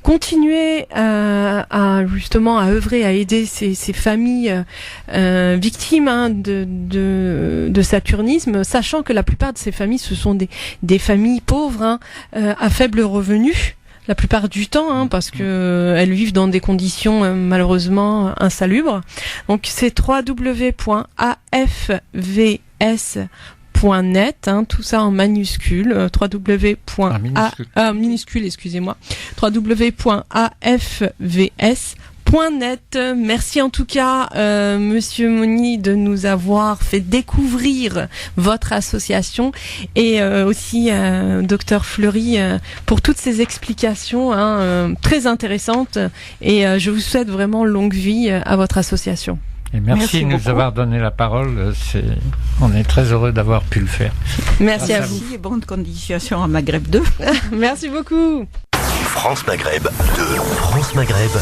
continuer à justement à œuvrer, à aider ces familles victimes de saturnisme, sachant que la plupart de ces familles ce sont des familles pauvres à faible revenu. La plupart du temps, parce que elles vivent dans des conditions malheureusement insalubres. Donc c'est www.afvs.net, tout ça en minuscule, www.afvs.net. Merci en tout cas, Monsieur Moni, de nous avoir fait découvrir votre association et aussi Docteur Fleury pour toutes ces explications très intéressantes. Et je vous souhaite vraiment longue vie à votre association. Et merci de nous avoir donné la parole. On est très heureux d'avoir pu le faire. Merci à vous. Et bonne continuation à Maghreb 2. Merci beaucoup. France Maghreb 2. France Maghreb 2.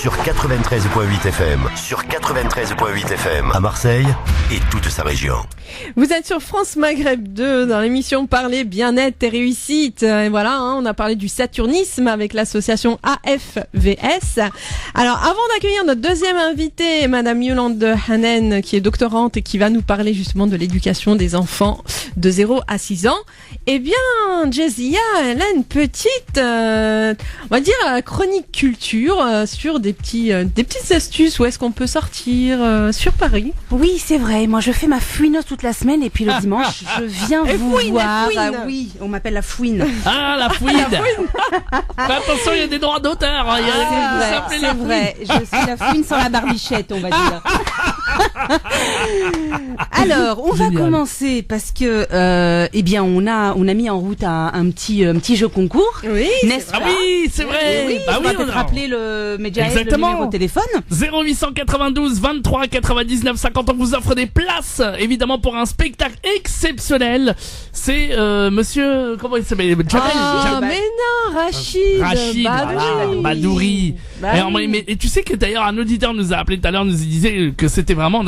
Sur 93.8 FM. Sur 93.8 FM à Marseille et toute sa région. Vous êtes sur France Maghreb 2 dans l'émission Parler bien-être et réussite. Et voilà, on a parlé du saturnisme avec l'association AFVS. Alors, avant d'accueillir notre deuxième invitée, Madame Yolande Hanen, qui est doctorante et qui va nous parler justement de l'éducation des enfants de 0 à 6 ans, eh bien, Jessica, elle a une petite, on va dire, chronique culture sur des petites astuces où est-ce qu'on peut sortir sur Paris. Oui, c'est vrai. pareil. Moi, je fais ma fouineuse toute la semaine et puis le dimanche, je viens vous voir. Ah oui, on m'appelle la fouine. Ah, la fouine. Fais attention, il y a des droits d'auteur. C'est vrai. Je suis la fouine sans la barbichette, on va dire. Alors, on va commencer parce que, on a mis en route un petit jeu concours. Oui. N'est-ce pas? Ah oui, c'est vrai. Oui, on va peut-être rappeler le numéro de téléphone. 0892 23 99 50. On vous offre des places, évidemment, pour un spectacle exceptionnel. C'est monsieur, comment il s'appelle? Mais non, Rachid Badouri. Et tu sais que d'ailleurs un auditeur nous a appelé tout à l'heure, nous disait que c'était vraiment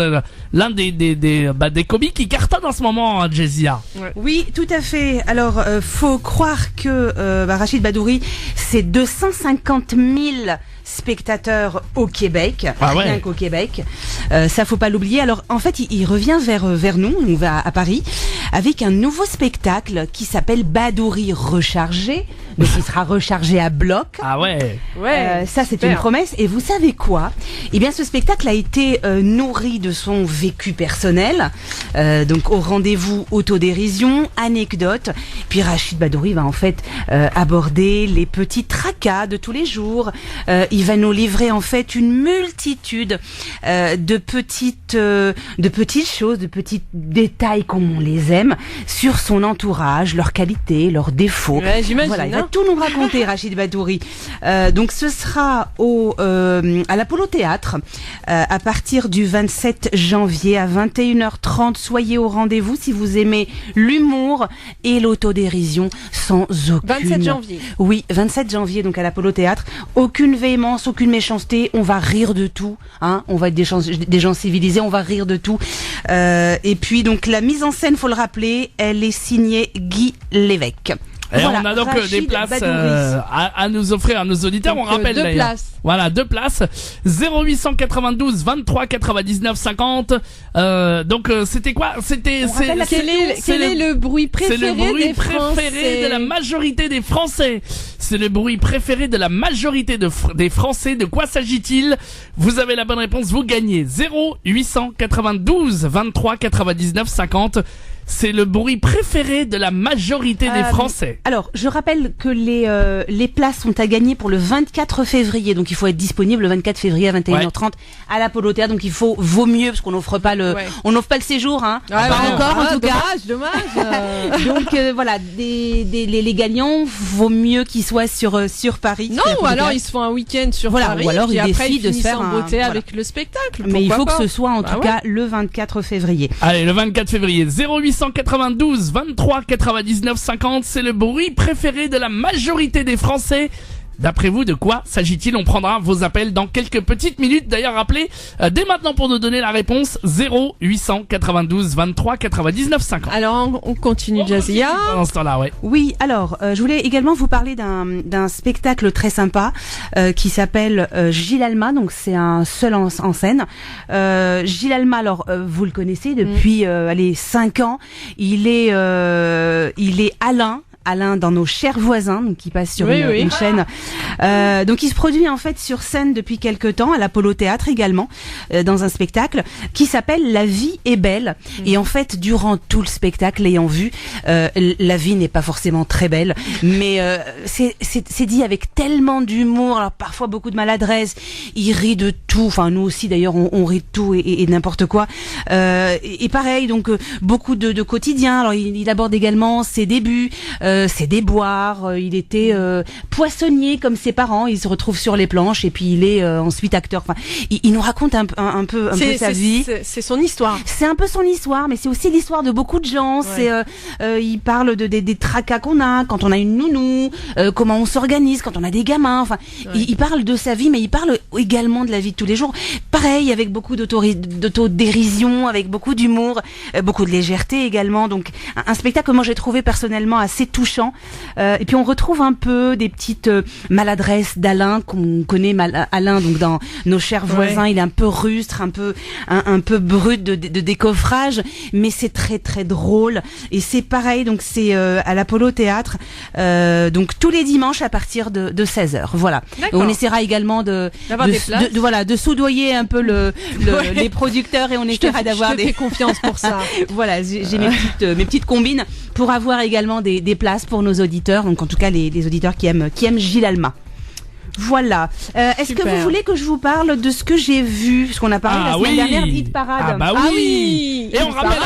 l'un des comiques qui cartonne en ce moment, Jazia. Oui, tout à fait. Alors, faut croire que Rachid Badouri, c'est 250 000 spectateurs au Québec, rien qu'au Québec. Ça, faut pas l'oublier. Alors, en fait, il revient vers nous, on va à Paris, avec un nouveau spectacle qui s'appelle Badouri rechargé. Donc, il sera rechargé à bloc. Ah ouais. Ça, c'est une promesse. Et vous savez quoi? Eh bien, ce spectacle a été nourri de son vécu personnel. Donc, au rendez-vous autodérision, anecdote. Puis, Rachid Badouri va en fait aborder les petits tracas de tous les jours. Il va nous livrer en fait une multitude de petites choses, de petits détails comme on les aime, sur son entourage, leurs qualités, leurs défauts. Ouais, j'imagine. Voilà, il va tout nous raconter, Rachid Badouri. Donc ce sera à l'Apollo Théâtre à partir du 27 janvier à 21h30. Soyez au rendez-vous si vous aimez l'humour et l'autodérision sans aucune... 27 janvier. Oui, 27 janvier, donc à l'Apollo Théâtre. Aucune véhémence, aucune méchanceté. On va rire de tout. Hein, on va être des gens civilisés, on va rire de tout. Et puis, donc, la mise en scène, faut le rappeler, elle est signée Guy Lévesque. Et voilà, on a donc des places à nous offrir à nos auditeurs. Donc, on rappelle deux places. Voilà, 2 places. 0892 23 99 50. Donc c'était quoi? Quel est le bruit préféré de la majorité des Français? C'est le bruit préféré de la majorité des Français. De quoi s'agit-il? Vous avez la bonne réponse, vous gagnez. 0892 23 99 50. C'est le bruit préféré de la majorité des Français. Alors, je rappelle que les places sont à gagner pour le 24 février. Donc, il faut être disponible le 24 février à 21h30 à l'Apollo Théâtre. Donc, vaut mieux parce qu'on n'offre pas on n'offre pas le séjour, hein. Pas encore, en tout cas. Dommage. Donc, voilà, les gagnants, vaut mieux qu'ils soient sur Paris. Non, ou alors ils se font un week-end sur Paris. Ou alors ils après, décident de se faire en beauté avec le spectacle. Mais il faut que ce soit en tout cas le 24 février. Allez, le 24 février. 0892 23 99 50, c'est le bruit préféré de la majorité des Français. D'après vous, de quoi s'agit-il? On prendra vos appels dans quelques petites minutes. D'ailleurs, rappelez dès maintenant pour nous donner la réponse 0892 23 99 50. Alors, on continue, Jazia. Pendant ce temps-là, Oui, alors, je voulais également vous parler d'un spectacle très sympa qui s'appelle Gilles Alma. Donc, c'est un seul en scène. Gilles Alma, alors, vous le connaissez depuis 5 ans. Il est Alain dans Nos chers voisins, donc qui passe sur une chaîne. Donc il se produit en fait sur scène depuis quelque temps à l'Apollo Théâtre également, dans un spectacle qui s'appelle La vie est belle. Et en fait, durant tout le spectacle, l'ayant vu, la vie n'est pas forcément très belle, mais c'est dit avec tellement d'humour, alors parfois beaucoup de maladresse. Il rit de tout, enfin nous aussi d'ailleurs on rit de tout et n'importe quoi. Et pareil, donc beaucoup de quotidien. Alors il aborde également ses débuts, ses déboires. Il était poissonnier comme ses parents. Il se retrouve sur les planches et puis il est ensuite acteur. Enfin, il nous raconte un peu sa vie. C'est son histoire. C'est un peu son histoire, mais c'est aussi l'histoire de beaucoup de gens. Ouais. Il parle des tracas qu'on a quand on a une nounou, comment on s'organise quand on a des gamins. Enfin, il parle de sa vie, mais il parle également de la vie de tous les jours. Pareil, avec beaucoup d'autodérision, avec beaucoup d'humour, beaucoup de légèreté également. Donc, un spectacle que moi j'ai trouvé personnellement assez touchant touchant. Et puis on retrouve un peu des petites maladresses d'Alain qu'on connaît. Alain, donc dans Nos chers voisins, il est un peu rustre, un peu brut de décoffrage, mais c'est très très drôle. Et c'est pareil, donc c'est à l'Apollo Théâtre, donc tous les dimanches à partir de 16h. Voilà. On essaiera également de soudoyer un peu les producteurs, et on essaiera d'avoir des confiance pour ça. Voilà, j'ai mes petites combines pour avoir également des places pour nos auditeurs, donc en tout cas les auditeurs qui aiment Gilles Alma. Voilà. Est-ce que vous voulez que je vous parle de ce que j'ai vu, parce qu'on a parlé la semaine dernière d'Hit Parade. Ah bah oui. Et on rappelle,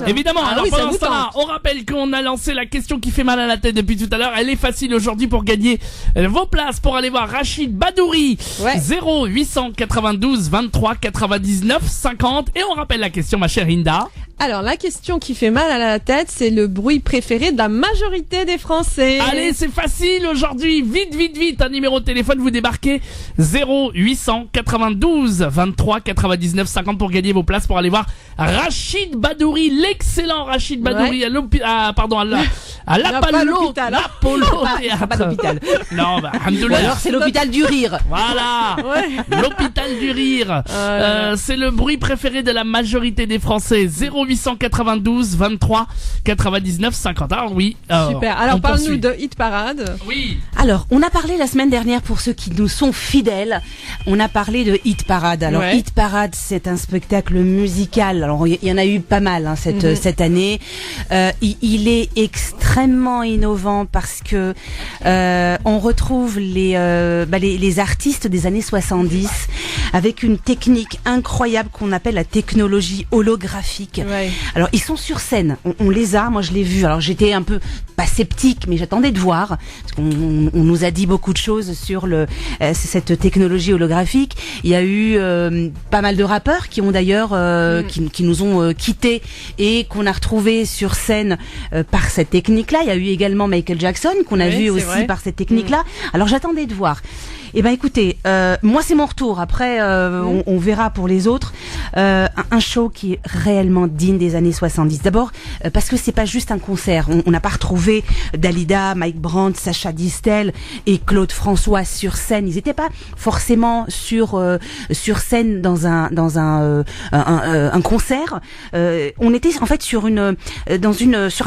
évidemment. Alors pendant ce temps-là, on rappelle qu'on a lancé la question qui fait mal à la tête depuis tout à l'heure. Elle est facile aujourd'hui pour gagner vos places pour aller voir Rachid Badouri. 0892 23 99 50. Et on rappelle la question, ma chère Hinda. Alors, la question qui fait mal à la tête, c'est le bruit préféré de la majorité des Français. Allez, c'est facile aujourd'hui. Vite. Un numéro de téléphone, vous débarquez 0892 23 99 50 pour gagner vos places pour aller voir Rachid Badouri, l'excellent Rachid Badouri à l'Apollo Théâtre. Non, alhamdoulilah. Alors c'est l'hôpital du rire. Voilà. L'hôpital du rire. C'est le bruit préféré de la majorité des Français. 0892 23 99 50. Alors oui. Super. Alors parle-nous de Hit Parade. Oui. Alors, on a parlé la semaine dernière, pour ceux qui nous sont fidèles, on a parlé de Hit Parade. Alors Hit Parade, c'est un spectacle musical. Alors il y en a eu pas mal cette année. Il est extrêmement innovant parce que on retrouve les artistes des années 70 avec une technique incroyable qu'on appelle la technologie holographique. Alors ils sont sur scène, on les a, moi je l'ai vu. Alors j'étais un peu pas sceptique, mais j'attendais de voir, parce qu'on nous a dit beaucoup de choses sur cette technologie holographique. Il y a eu pas mal de rappeurs qui ont d'ailleurs qui nous ont quittés et qu'on a retrouvé sur scène par cette technique-là. Il y a eu également Michael Jackson qu'on a vu aussi par cette technique-là. Alors j'attendais de voir. Eh ben écoutez, moi c'est mon retour. Après, on verra pour les autres. Un show qui est réellement digne des années 70. D'abord parce que c'est pas juste un concert. On n'a pas retrouvé Dalida, Mike Brandt, Sacha Distel et Claude François sur scène. Ils n'étaient pas forcément sur scène dans un concert. On était en fait sur un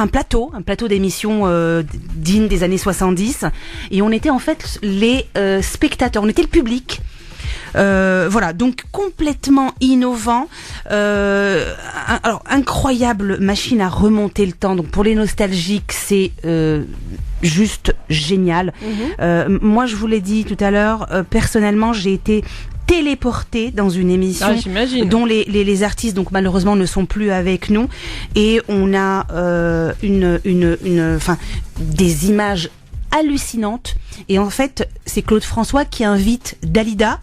plateau d'émission digne des années 70, et on était en fait les spectateurs. On était le public. Voilà, donc complètement innovant. Alors incroyable machine à remonter le temps. Donc pour les nostalgiques, c'est juste génial. Moi, je vous l'ai dit tout à l'heure, personnellement, j'ai été téléporté dans une émission dont les artistes donc malheureusement ne sont plus avec nous, et on a des images hallucinante. Et en fait, c'est Claude François qui invite Dalida,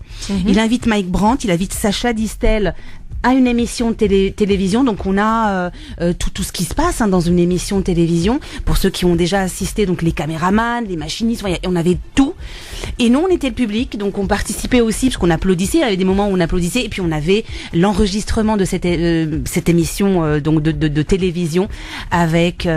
il invite Mike Brandt, il invite Sacha Distel à une émission de télévision. Donc on a tout ce qui se passe dans une émission de télévision. Pour ceux qui ont déjà assisté, donc les caméramans, les machinistes, on avait tout. Et nous, on était le public, donc on participait aussi, parce qu'on applaudissait. Il y avait des moments où on applaudissait, et puis on avait l'enregistrement de cette émission donc de télévision avec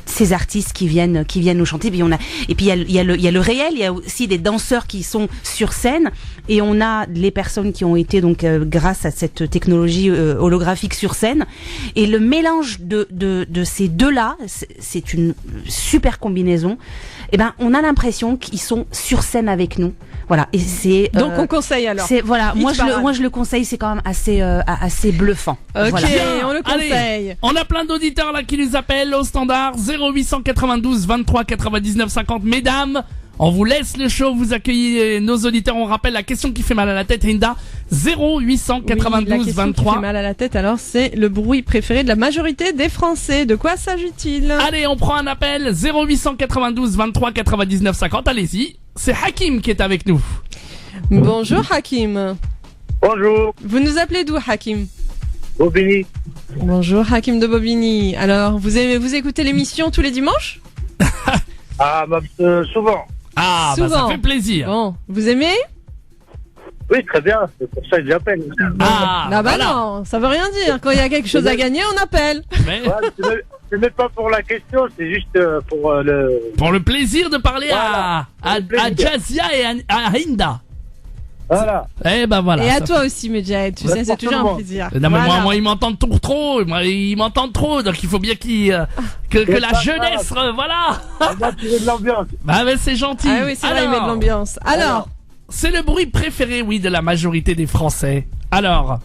ces artistes qui viennent nous chanter. Puis il y a le réel, il y a aussi des danseurs qui sont sur scène, et on a les personnes qui ont été donc grâce à cette technologie holographique sur scène, et le mélange de ces deux-là, c'est une super combinaison. Et ben on a l'impression qu'ils sont sur scène avec nous. Voilà, et c'est donc on conseille alors. Moi je le conseille, c'est quand même assez bluffant. OK, voilà. On le conseille. Allez, on a plein d'auditeurs là qui nous appellent au standard 0892 23 99 50. Mesdames, on vous laisse le show, vous accueillez nos auditeurs. On rappelle la question qui fait mal à la tête, Hinda. 0892 la question 23. Qui fait mal à la tête, alors c'est le bruit préféré de la majorité des Français. De quoi s'agit-il? Allez, on prend un appel. 0892 23 99 50. Allez-y. C'est Hakim qui est avec nous. Bonjour Hakim. Bonjour. Vous nous appelez d'où, Hakim? Bobigny. Bonjour Hakim de Bobigny. Alors, vous écoutez l'émission tous les dimanches? Souvent. Ah, souvent. Ça fait plaisir. Bon, vous aimez? Oui, très bien, c'est pour ça que j'appelle. Voilà. Non, ça veut rien dire. Quand il y a quelque chose à gagner, on appelle. Mais... c'est même pas pour la question, c'est juste pour le... Pour le plaisir de parler Voilà, à Jazia et à Hinda. Voilà. Eh ben voilà. Et à ça toi aussi, Medjed, tu sais, c'est toujours un plaisir. Non mais Voilà. moi ils m'entendent trop, ils m'entendent trop, donc il faut bien que la jeunesse, voilà. On va tirer de l'ambiance. Bah mais c'est gentil. Ah oui, c'est vrai, il met de l'ambiance. Alors, c'est le bruit préféré, oui, de la majorité des Français. Alors,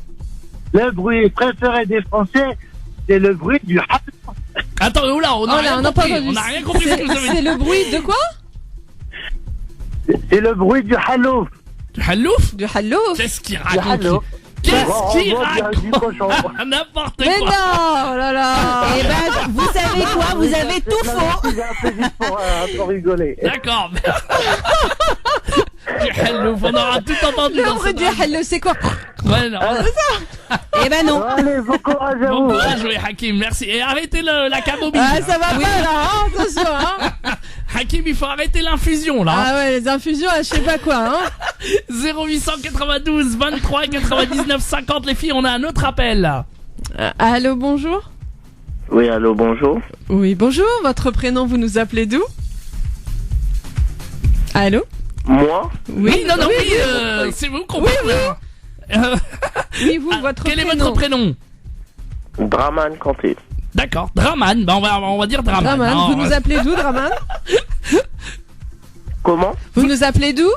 Le bruit préféré des Français, c'est le bruit du... attends, oula, on n'a rien compris. On n'a rien compris ce que vous avez c'est dit. le bruit de quoi? C'est le bruit du halouf. Du halouf? Du halouf. Qu'est-ce qu'il Du raconte? halouf. Qu'est-ce qu'il Du cochon. raconte? N'importe Mais quoi. non, oh là là. Eh ben, vous savez quoi? Vous avez tout faux. C'est un peu juste pour rigoler. D'accord. Du halouf, on aura tout entendu Le dans bruit ce du drame. halouf, c'est quoi? Ouais, non. Eh ben non. Allez, bon courage à Bon vous. courage, oui, Hakim, merci. Et arrêtez la camomille. Ah, ça va pas là, hein, attention, hein. Hakim, il faut arrêter l'infusion, là. Ah ouais, les infusions, je sais pas quoi, hein. 0892 23 99 50, les filles, on a un autre appel, là. Allô, bonjour. Oui, allô, bonjour. Oui, bonjour, votre prénom, vous nous appelez d'où? Allô? Moi, Oui, non, oui, c'est vous qu'on parle, là. Oui, vous, votre Quel est prénom? votre prénom? Draman Kanté. D'accord, Draman, bah on va dire Draman. Draman, Non, vous nous appelez d'où, Draman? Comment? Vous nous appelez d'où?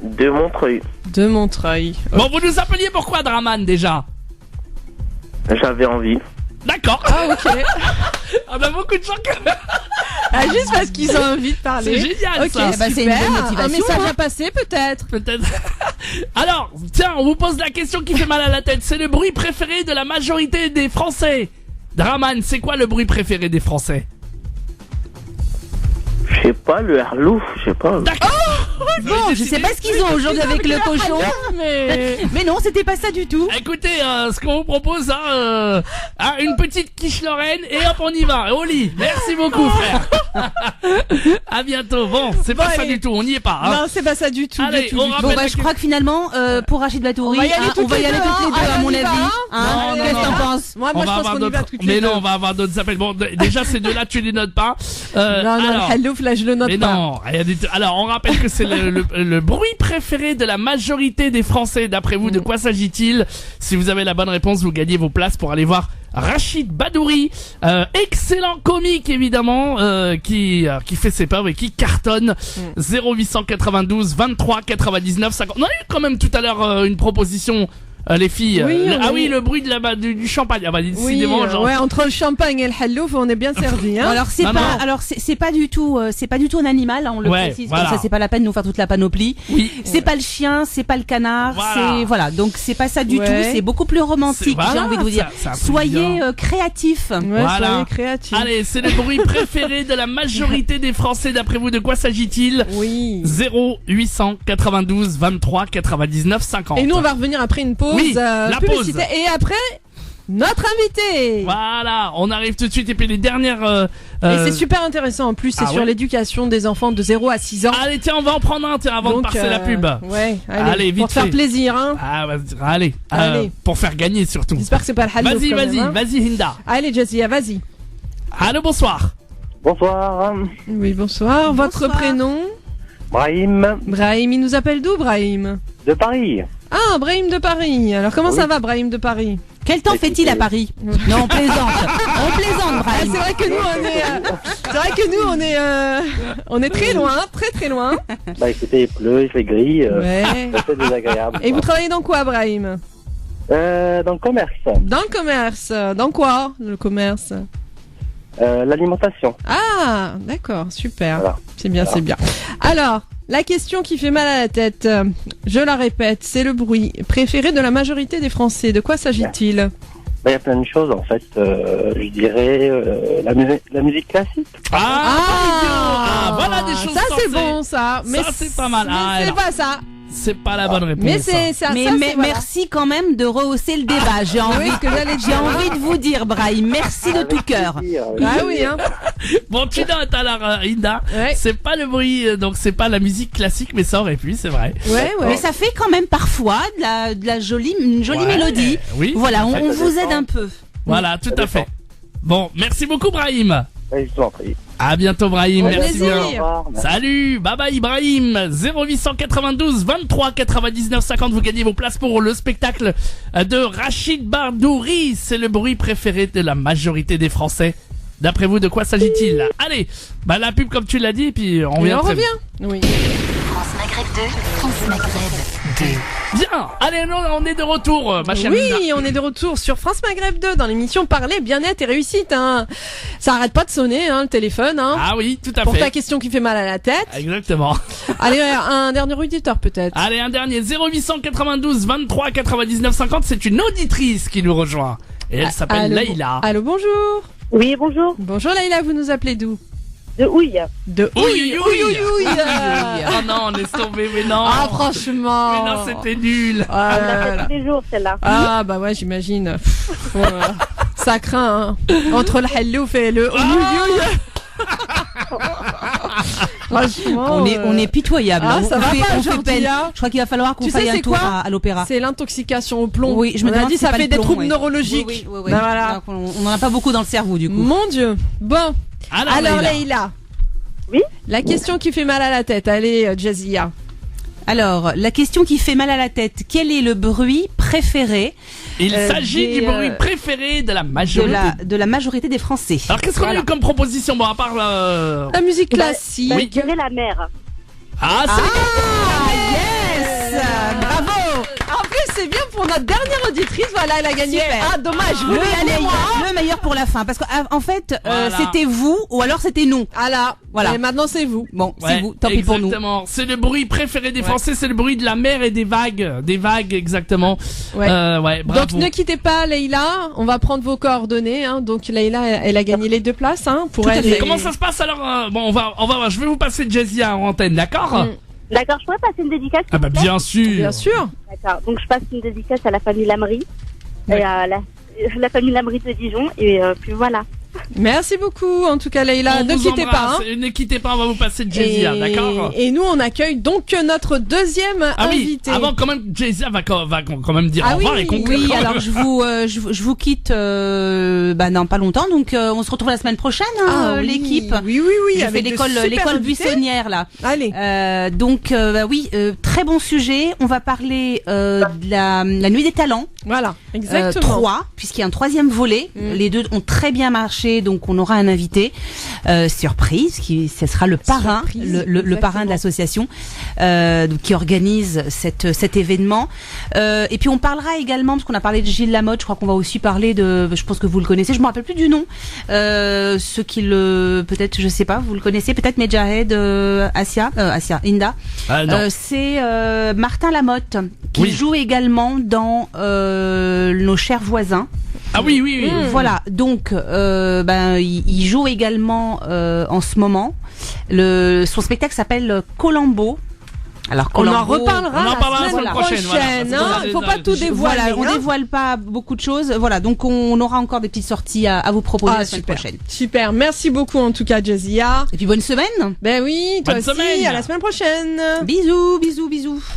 De Montreuil. De Montreuil. Bon, vous nous appeliez pourquoi Draman, déjà? J'avais envie. D'accord. Ah, ok. On a beaucoup de gens quand même. Ah, juste parce qu'ils ont envie de parler. C'est génial, Ok, ça. Bah, c'est une super. bonne motivation, Un message hein. à passer, peut-être. Peut-être. Alors, tiens, on vous pose la question qui fait mal à la tête. C'est le bruit préféré de la majorité des Français. Draman, c'est quoi le bruit préféré des Français? Je sais pas, le harlouf, je sais pas. D'accord. Bon, je sais pas ce qu'ils ont aujourd'hui avec le cochon. Mais non, c'était pas ça du tout. Écoutez, ce qu'on vous propose, une petite quiche Lorraine et hop, on y va. Au lit. Merci beaucoup, frère. À bientôt. Bon, c'est pas ça allez. du tout. On n'y est pas. Hein. Non, c'est pas ça du tout. Allez, du tout, on du tout. rappelle Bon, bah, la je crois que finalement, pour Rachid Batouri, On va y aller on toutes va les y aller deux, toutes les deux, hein. à mon Allez, avis. on y va, Hein, Non, qu'est-ce non, que t'en non. penses? Moi, On je va pense avoir qu'on y va d'autres. toutes les Mais deux. non, on va avoir d'autres appels. Bon, déjà ces deux-là, tu les notes pas. Non, non, Alors, le halouf, là, je le note mais pas. non, rien du tout. Alors, on rappelle que c'est le bruit préféré de la majorité des Français. D'après vous, de quoi s'agit-il? Si vous avez la bonne réponse, vous gagnez vos places pour aller voir Rachid Badouri, excellent comique évidemment, qui fait ses preuves et qui cartonne. 0892 23 99 50. On a eu quand même tout à l'heure une proposition. Les filles, Oui, oui. le bruit du champagne. Ah bah, Oui, décidément, genre. ouais, entre le champagne et le halouf, on est bien servi, hein. Bon, alors c'est Non, pas, non. alors c'est pas du tout, c'est pas du tout un animal, hein, on le Ouais, précise. voilà. Comme ça, c'est pas la peine de nous faire toute la panoplie. Oui. C'est pas le chien, c'est pas le canard, Voilà. c'est voilà. Donc c'est pas ça du Ouais. tout. C'est beaucoup plus romantique. C'est- voilà, j'ai envie de vous dire. c'est un truc Soyez bien. créatifs. Ouais, Voilà. soyez créatifs. Allez, c'est le bruit préféré de la majorité des Français. D'après vous, de quoi s'agit-il? Oui. 0892 23 99 50. Et nous, on va revenir après une pause. Oui, la publicitaire. pause. Et après, notre invité. Voilà, on arrive tout de suite et puis les dernières. Et c'est super intéressant en plus, c'est Ah sur ouais l'éducation des enfants de 0 à 6 ans. Allez, tiens, on va en prendre un avant de Donc, passer la pub. Ouais, Allez, vite pour te faire fait. plaisir, hein. Ah, allez, Allez. pour faire gagner surtout. J'espère que c'est pas le halouf. Vas-y, quand même, hein. vas-y, Hinda. Allez, Jazia, vas-y. Allô, bonsoir. Bonsoir, Oui, bonsoir. Votre Bonsoir. prénom? Brahim Brahim, il nous appelle d'où, Brahim? de Paris. Ah, Brahim de Paris. Alors, comment Oui. ça va, Brahim de Paris? Quel temps fait-il à Paris? Non, on plaisante. On plaisante, Ah, Brahim. c'est vrai que nous, on est très loin, très très loin. Bah écoutez, il pleut, il fait gris, Ouais. c'est désagréable. Et vous travaillez dans quoi, Brahim? Dans le commerce, Dans le commerce. Dans quoi, le commerce? l'alimentation. Ah, d'accord, super. Voilà. C'est bien, c'est bien. Alors, la question qui fait mal à la tête, je la répète, c'est le bruit préféré de la majorité des Français. De quoi s'agit-il? Bah, il y a plein de choses en fait, je dirais la musique classique. Voilà des choses Ça, c'est sensées. bon, ça. Mais Ça, c'est pas mal. Mais Ah, c'est alors. pas ça. C'est pas la bonne réponse. Mais c'est ça. Mais, ça, c'est voilà. merci quand même de rehausser le débat. J'ai envie, ce que j'allais j'ai dire. envie de vous dire, Brahim, merci de tout cœur. Ah oui, hein. Bon, tu notes alors, Hinda. Ouais. C'est pas le bruit, donc c'est pas la musique classique, mais ça aurait pu, c'est vrai. Ouais, ouais. Mais ça fait quand même parfois une jolie Ouais, mélodie. oui. Voilà, on ça vous dépend. aide un peu. Voilà, tout à fait. Bon, merci beaucoup Brahim. Ouais, je vous en prie. À bientôt Brahim, Au merci plaisir. bien. Au revoir. Salut, bye bye Ibrahim. 0892 23 99 50, vous gagnez vos places pour le spectacle de Rachid Bardouri. C'est le bruit préféré de la majorité des Français. D'après vous, de quoi s'agit-il? Allez, bah la pub comme tu l'as dit, puis on Et revient. on revient. Oui. France Maghreb 2, France Maghreb 2. Bien, allez, on est de retour, ma chère Linda. Oui, on est de retour sur France Maghreb 2 dans l'émission Parler, bien-être et réussite. Hein. Ça arrête pas de sonner, hein, le téléphone. Hein, Ah oui, tout à pour fait. ta question qui fait mal à la tête. Exactement. Allez, un dernier auditeur peut-être. Allez, un dernier, 0892 23 99 50, c'est une auditrice qui nous rejoint. Et elle s'appelle Allô, Leïla. Allô, bonjour. Oui, bonjour. Bonjour Leïla, vous nous appelez d'où? De Houille. De Oui, oui. Oh non, laisse tomber, mais non. Ah, franchement. Mais non, c'était nul. Ah, là, On là. l'a fait tous les jours, celle-là. Ah, bah ouais, j'imagine. Voilà. Ça craint, hein. Entre le hallouf et le franchement. On est pitoyable. Ah, hein. ça on va fait, pas on fait aujourd'hui, peine. hein. Je crois qu'il va falloir qu'on Tu sais, fasse c'est un tour quoi à l'opéra. C'est l'intoxication au plomb. Oui, je me On a demande dit si c'est ça pas fait le des plomb, troubles ouais. neurologiques. Oui. Ben voilà. Donc, on n'en a pas beaucoup dans le cerveau du coup. Mon Dieu. Bon. Alors Leïla. Oui. La question qui fait mal à la tête. Allez, Jazia. Alors, la question qui fait mal à la tête, quel est le bruit préféré Il s'agit du bruit préféré de la majorité. de la majorité des Français? Alors qu'est-ce qu'on a eu comme proposition? Bon, à part la musique classique. Je dirais la mer. Ah, c'est yes. Bravo. En plus, c'est bien pour notre dernière auditrice. Voilà, elle a gagné. Super. Ah, dommage. Je voulais y aller moi. Le meilleur pour la fin, parce qu'en fait, Voilà. c'était vous ou alors c'était nous. Ah là. Voilà. Et maintenant, c'est vous. Bon, Ouais, c'est vous. Tant pis pour nous. exactement. C'est le bruit préféré des Français, c'est le bruit de la mer et des vagues. Des vagues, exactement. Ouais. Ouais, bravo. Donc ne quittez pas Leïla, on va prendre vos coordonnées. Hein. Donc Leïla, elle a gagné les 2 places hein, pour Tout à elle. fait. et- Comment ça se passe alors? Bon, je vais vous passer Jazia en antenne, d'accord? D'accord, je pourrais passer une dédicace Ah bah bien sûr. Bien sûr. D'accord, donc je passe une dédicace à la famille Lamry, et à la famille Lamry de Dijon, et puis voilà. Merci beaucoup. En tout cas Leïla, On ne vous quittez pas. embrasse. Ne quittez pas, on va vous passer Jazia, d'accord? Et nous on accueille donc notre deuxième Ah oui, invité. avant quand même, Jazia va quand même dire Ah au revoir oui, et conclure. Oui, alors je vous quitte dans pas longtemps, donc on se retrouve la semaine prochaine, hein, oui. l'équipe. Oui. Je fais avec de super l'école invités. buissonnière là. Allez. Très bon sujet. On va parler de la nuit des talents. Voilà, exactement. 3, puisqu'il y a un 3e volet. Les 2 ont très bien marché, donc on aura un invité surprise, ce sera le parrain, Surprise, le parrain de l'association qui organise cet événement. Et puis on parlera également, parce qu'on a parlé de Gilles Lamotte, je crois qu'on va aussi parler je pense que vous le connaissez, je me rappelle plus du nom. Ceux qui peut-être, je sais pas, vous le connaissez peut-être, Medjahed, Inda. Ah, non. C'est Martin Lamotte qui joue également dans Nos chers voisins. Ah oui. Voilà, donc il joue également en ce moment. Son spectacle s'appelle Colombo. Alors, On en Colombo, reparlera on en parlera la semaine la semaine prochaine. voilà. Hein. Il faut pas tout dévoiler. Voilà, on hein. dévoile pas beaucoup de choses. Voilà, donc on aura encore des petites sorties à vous proposer la semaine prochaine. Super, merci beaucoup en tout cas Jazia. Et puis bonne semaine. Ben oui, toi Bonne aussi, semaine. à la semaine prochaine. Bisous.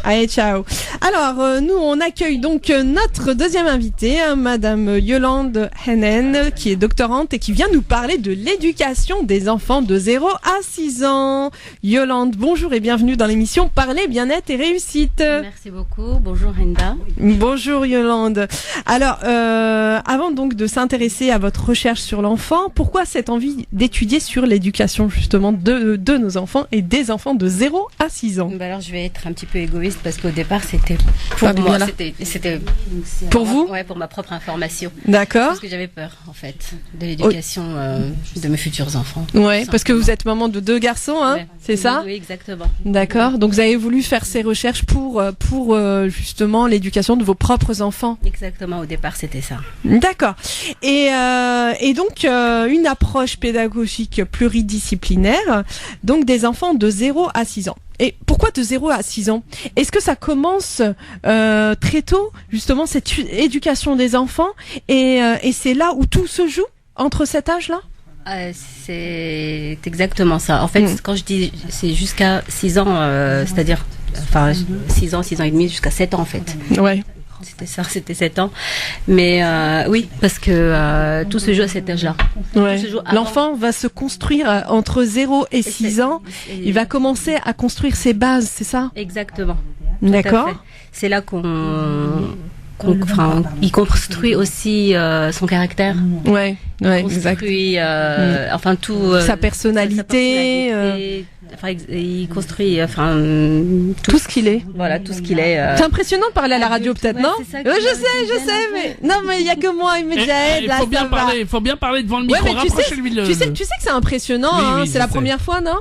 Allez, ciao. Alors, nous, on accueille donc notre deuxième invitée, Madame Yolande Hennen, qui est doctorante et qui vient nous parler de l'éducation des enfants de 0 à 6 ans. Yolande, bonjour et bienvenue dans l'émission Parler, bien-être et réussite. Merci beaucoup. Bonjour Hinda. Bonjour Yolande. Alors, avant donc de s'intéresser à votre recherche sur l'enfant, pourquoi cette envie d'étudier sur l'éducation justement de nos enfants et des enfants de 0 à 6 ans? Alors je vais être un petit peu égoïste parce qu'au départ c'était pour Ah, moi, voilà. c'était Pour vous? Ouais, pour ma propre information. D'accord. Parce que j'avais peur en fait de l'éducation de mes futurs enfants. Ouais, parce que vous êtes maman de 2 garçons, hein, Ouais. c'est ça? Oui, exactement. D'accord. Donc vous avez voulu faire ces recherches pour justement l'éducation de vos propres enfants. Exactement, au départ c'était ça. D'accord. Et donc une approche pédagogique pluridisciplinaire, donc des enfants de 0 à 6 ans. Et pourquoi de 0 à 6 ans? Est-ce que ça commence très tôt, justement, cette éducation des enfants, et c'est là où tout se joue, entre cet âge-là? C'est exactement ça. En fait, quand je dis c'est jusqu'à 6 ans, c'est-à-dire 6 ans et demi jusqu'à 7 ans en fait. Ouais. C'était 7 ans. Mais oui, parce que tout se joue à cet âge-là. Ouais. L'enfant va se construire entre 0 et 6 ans. Il va commencer à construire ses bases, c'est ça? Exactement. D'accord. C'est là il construit aussi son caractère. Ouais, construit, enfin tout. Sa personnalité. Il construit, tout ce qu'il est. Voilà, tout ce qu'il est. C'est impressionnant de parler à la radio, peut-être, non? Je sais, mais non, mais il y a que moi, il me dit, il faut bien parler devant le micro. Rapprochez-lui tu sais que c'est impressionnant, c'est la première fois, non?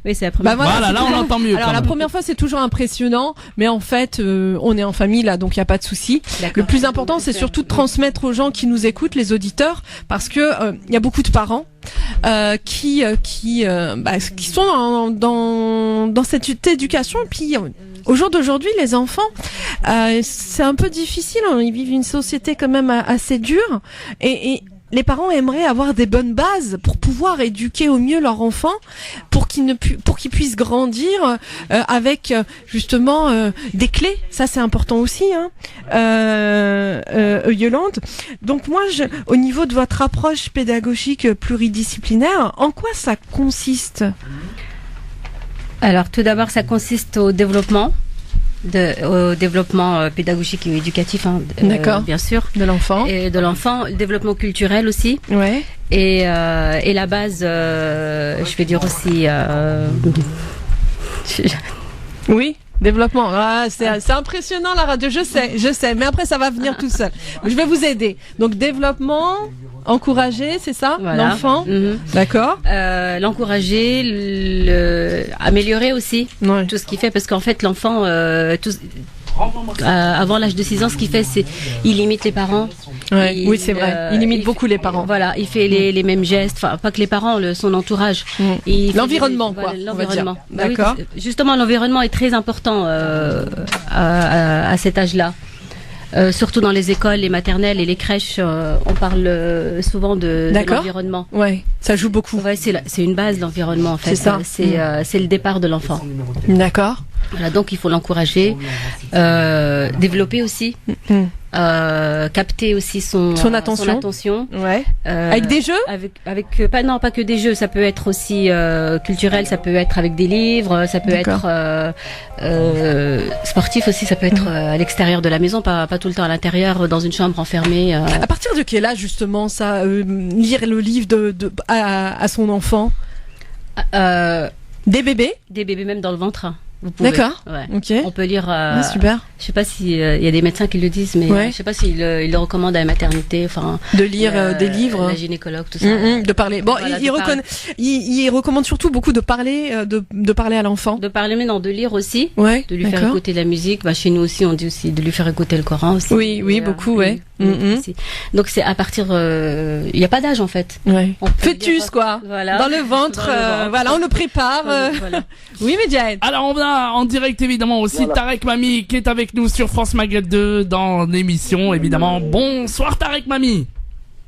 Oui, c'est la première fois. Voilà, là on entend mieux. Alors la première fois c'est toujours impressionnant, mais en fait on est en famille là, donc il y a pas de souci. Le plus important c'est surtout de transmettre aux gens qui nous écoutent, les auditeurs, parce que il y a beaucoup de parents qui sont dans cette éducation. Et puis au jour d'aujourd'hui, les enfants, c'est un peu difficile. Hein, ils vivent une société quand même assez dure et les parents aimeraient avoir des bonnes bases pour pouvoir éduquer au mieux leur enfant, pour qu'ils puissent grandir avec justement des clés. Ça c'est important aussi, hein. Yolande. Donc moi, au niveau de votre approche pédagogique pluridisciplinaire, en quoi ça consiste? Alors tout d'abord, ça consiste au développement pédagogique et éducatif, d'accord, bien sûr, de l'enfant, et de l'enfant, le développement culturel aussi, ouais, et la base, je vais dire aussi, oui. Développement, c'est impressionnant la radio, je sais, mais après ça va venir tout seul. Je vais vous aider. Donc développement, encourager, c'est ça, voilà. L'enfant, d'accord. L'encourager, améliorer aussi tout ce qu'il fait, parce qu'en fait l'enfant, avant l'âge de 6 ans, ce qu'il fait, c'est il imite les parents. Ouais, oui, c'est vrai. Il imite beaucoup les parents. Voilà, il fait les mêmes gestes. Enfin, pas que les parents, son entourage. L'environnement, quoi. L'environnement. D'accord. Oui, justement, l'environnement est très important à cet âge-là. Surtout dans les écoles, les maternelles et les crèches, on parle souvent de l'environnement. Ouais, ça joue beaucoup. Ouais, c'est une base, l'environnement, en fait. C'est ça. C'est le départ de l'enfant. D'accord. Voilà, donc il faut l'encourager, développer aussi, capter aussi son attention. Ouais. Avec des jeux? Pas que des jeux, ça peut être aussi culturel, ça peut être avec des livres, ça peut être sportif aussi, ça peut être à l'extérieur de la maison, pas tout le temps à l'intérieur, dans une chambre enfermée. À partir de quel âge justement ça, lire le livre à son enfant? Des bébés? Des bébés même dans le ventre. Vous pouvez. D'accord. Ouais. Ok. On peut lire. Super. Je sais pas si il y a des médecins qui le disent, mais je sais pas s'ils le recommandent à la maternité, enfin. De lire des livres. La gynécologue, tout ça. De parler. Bon, voilà, il recommande surtout beaucoup de parler, de parler à l'enfant. De parler, mais non, de lire aussi. Ouais. De lui faire écouter de la musique. Bah, chez nous aussi, on dit aussi de lui faire écouter le Coran aussi. Oui, beaucoup, ouais. Donc c'est à partir. Il n'y a pas d'âge en fait. Ouais. Fœtus quoi. Voilà. Dans le ventre. Voilà, on le prépare. Voilà. Oui, Medjahed. Alors on a en direct évidemment aussi Tarek Mami qui est avec nous sur France Maghreb 2 dans l'émission évidemment. Bonsoir Tarek Mami.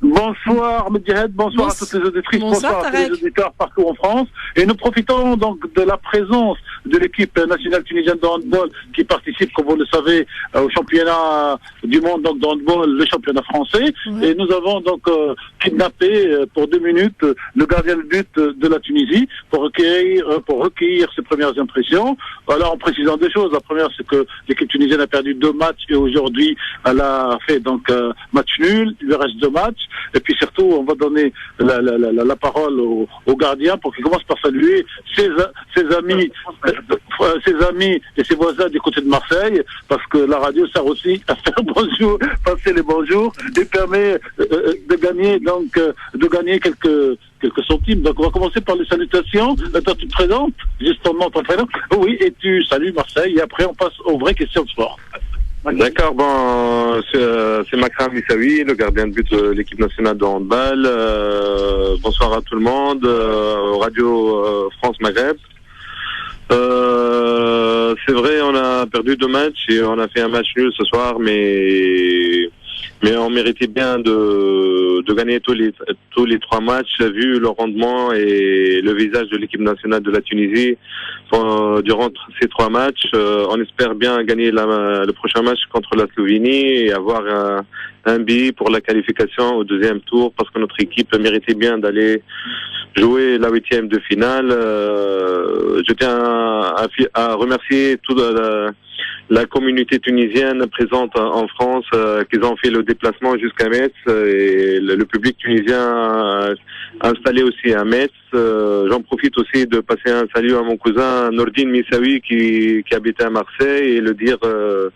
Bonsoir Medjahed, bonsoir à toutes les auditrices, bonsoir à tous les auditeurs partout en France. Et nous profitons donc de la présence de l'équipe nationale tunisienne de handball qui participe, comme vous le savez, au championnat du monde donc de handball, le championnat français. Et nous avons donc kidnappé pour 2 minutes le gardien de but de la Tunisie pour recueillir ses premières impressions. Voilà, en précisant des choses. La première, c'est que l'équipe tunisienne a perdu 2 matchs et aujourd'hui elle a fait donc match nul. Il lui reste 2 matchs. Et puis surtout, on va donner la parole au gardien pour qu'il commence par saluer ses amis et ses voisins du côté de Marseille, parce que la radio sert aussi à faire bonjour, passer les bonjours, et permet de gagner quelques centimes. Donc on va commencer par les salutations. Toi tu te présentes, juste ton nom, ton prénom. Oui, et tu salues Marseille, et après on passe aux vraies questions de sport. D'accord, bon, c'est Makram Issaoui, le gardien de but de l'équipe nationale de handball. Bonsoir à tout le monde, Radio France Maghreb. C'est vrai, on a perdu 2 matchs et on a fait un match nul ce soir, mais Mais on méritait bien de gagner tous les 3 matchs, vu le rendement et le visage de l'équipe nationale de la Tunisie durant ces 3 matchs. On espère bien gagner le prochain match contre la Slovénie et avoir un billet pour la qualification au 2e tour, parce que notre équipe méritait bien d'aller jouer la 8e de finale. Je tiens à remercier toute la communauté tunisienne présente en France, qu'ils ont fait le déplacement jusqu'à Metz, et le public tunisien installé aussi à Metz. J'en profite aussi de passer un salut à mon cousin Nordine Missaoui qui habitait à Marseille, et le dire que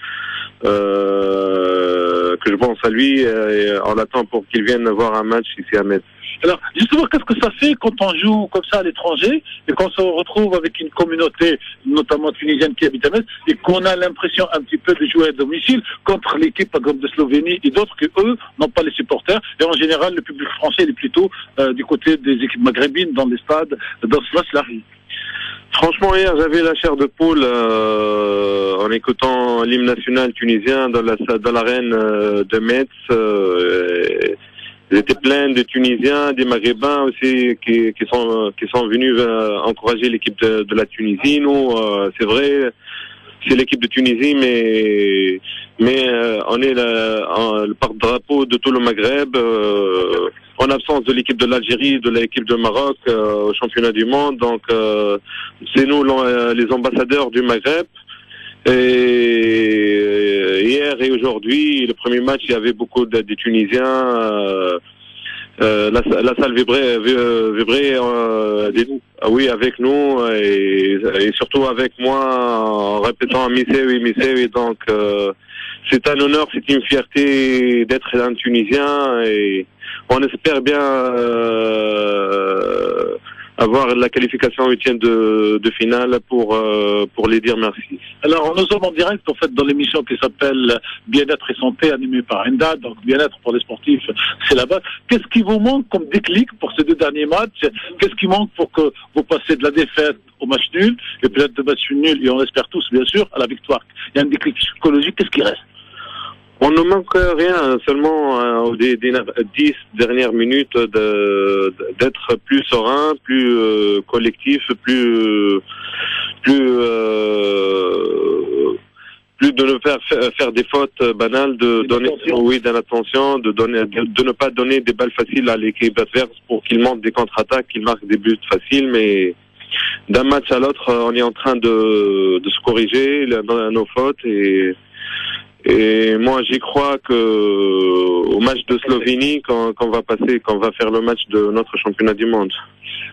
je pense à lui, et on l'attend pour qu'il vienne voir un match ici à Metz. Alors, justement, qu'est-ce que ça fait quand on joue comme ça à l'étranger et qu'on se retrouve avec une communauté, notamment tunisienne, qui habite à Metz, et qu'on a l'impression un petit peu de jouer à domicile contre l'équipe, par exemple, de Slovénie et d'autres, que eux n'ont pas les supporters. Et en général, le public français il est plutôt du côté des équipes maghrébines dans les stades, dans cela arrive. Franchement, hier, j'avais la chair de poule en écoutant l'hymne national tunisien dans l'arène de Metz. Ils étaient pleins de Tunisiens, des Maghrébins aussi qui sont venus encourager l'équipe de la Tunisie. Nous, c'est vrai, c'est l'équipe de Tunisie, mais on est le porte-drapeau de tout le Maghreb, en absence de l'équipe de l'Algérie, de l'équipe de Maroc au championnat du monde. Donc, c'est nous les ambassadeurs du Maghreb. Et hier et aujourd'hui, le premier match, il y avait beaucoup de Tunisiens. La salle vibrait oui, avec nous, et surtout avec moi, en répétant Missaoui. Donc, c'est un honneur, c'est une fierté d'être un Tunisien, et on espère bien avoir la qualification en 8e de finale pour les dire merci. Alors, nous sommes en direct, en fait, dans l'émission qui s'appelle Bien-être et santé, animée par Enda. Donc, bien-être pour les sportifs, c'est là-bas. Qu'est-ce qui vous manque comme déclic pour ces 2 derniers matchs? Qu'est-ce qui manque pour que vous passiez de la défaite au match nul, et peut-être de match nul, et on espère tous, bien sûr, à la victoire? Il y a un déclic psychologique. Qu'est-ce qui reste? On ne manque rien, seulement aux 10 dernières minutes d'être plus serein, plus collectif, plus de ne faire des fautes banales, de l'attention, de ne pas donner des balles faciles à l'équipe adverse pour qu'ils montent des contre-attaques, qu'ils marquent des buts faciles, mais d'un match à l'autre, on est en train de se corriger dans nos fautes, et moi, j'y crois que au match de Slovénie, qu'on va faire le match de notre championnat du monde.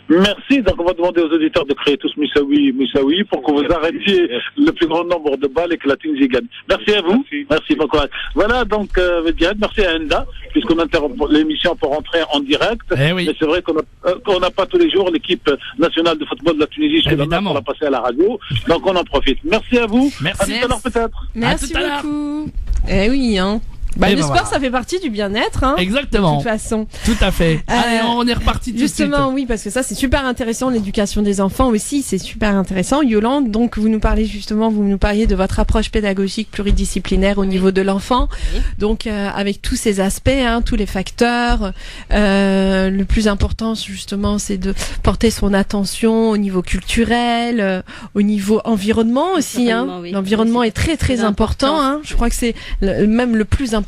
Merci. Donc, on va demander aux auditeurs de créer tous Missaoui pour que vous arrêtiez le plus grand nombre de balles et que la Tunisie gagne. Merci à vous. Merci beaucoup. Voilà, donc, merci à Enda, puisqu'on interrompt l'émission pour rentrer en direct. Oui. Mais c'est vrai qu'on n'a pas tous les jours l'équipe nationale de football de la Tunisie sur la main pour la passer à la radio. Donc, on en profite. Merci à vous. Merci. À tout à l'heure, peut-être. Merci beaucoup. Eh oui, hein. Le sport, ça fait partie du bien-être, hein. Exactement. De toute façon. Tout à fait. Allez, on est reparti tout de suite. Justement, oui, parce que ça, c'est super intéressant. L'éducation des enfants aussi, c'est super intéressant. Yolande, donc, vous nous parliez de votre approche pédagogique pluridisciplinaire au niveau de l'enfant. Oui. Donc, avec tous ces aspects, hein, tous les facteurs. Le plus important, justement, c'est de porter son attention au niveau culturel, au niveau environnement aussi, hein. Oui. L'environnement est très, très important, hein. Je crois que c'est même le plus important,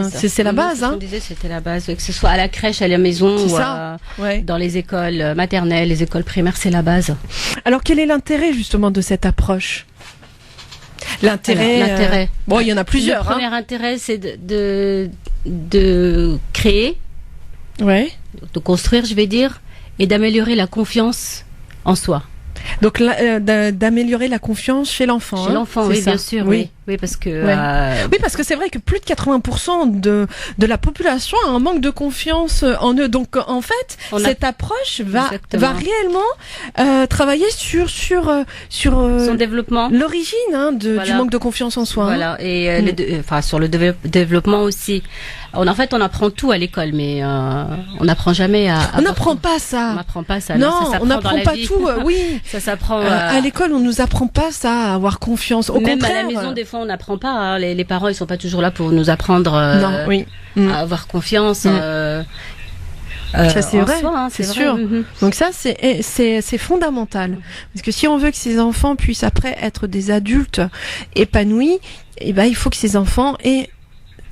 c'est la base. On disait c'était la base, que ce soit à la crèche, à la maison ou dans les écoles maternelles, les écoles primaires, c'est la base. Alors quel est l'intérêt justement de cette approche? L'intérêt. Bon, il y en a plusieurs. Le premier intérêt, c'est de créer, de construire, je vais dire, et d'améliorer la confiance en soi. Donc d'améliorer la confiance chez l'enfant. Chez l'enfant, oui, bien sûr, oui, parce que oui, parce que c'est vrai que plus de 80% de la population a un manque de confiance en eux. Donc en fait, cette approche va réellement travailler sur son développement, l'origine du manque de confiance en soi. Voilà, et sur le développement aussi. On apprend tout à l'école, mais on n'apprend jamais on n'apprend pas ça. On n'apprend pas ça. Non, on n'apprend pas tout. Oui, ça s'apprend. À l'école, on nous apprend pas ça, à avoir confiance. Au même contraire. À la maison, des fois, on n'apprend pas. Hein. Les parents, ils sont pas toujours là pour nous apprendre à avoir confiance. Ça c'est vrai, soi, hein, c'est sûr. Donc ça c'est fondamental parce que si on veut que ces enfants puissent après être des adultes épanouis, et ben il faut que ces enfants aient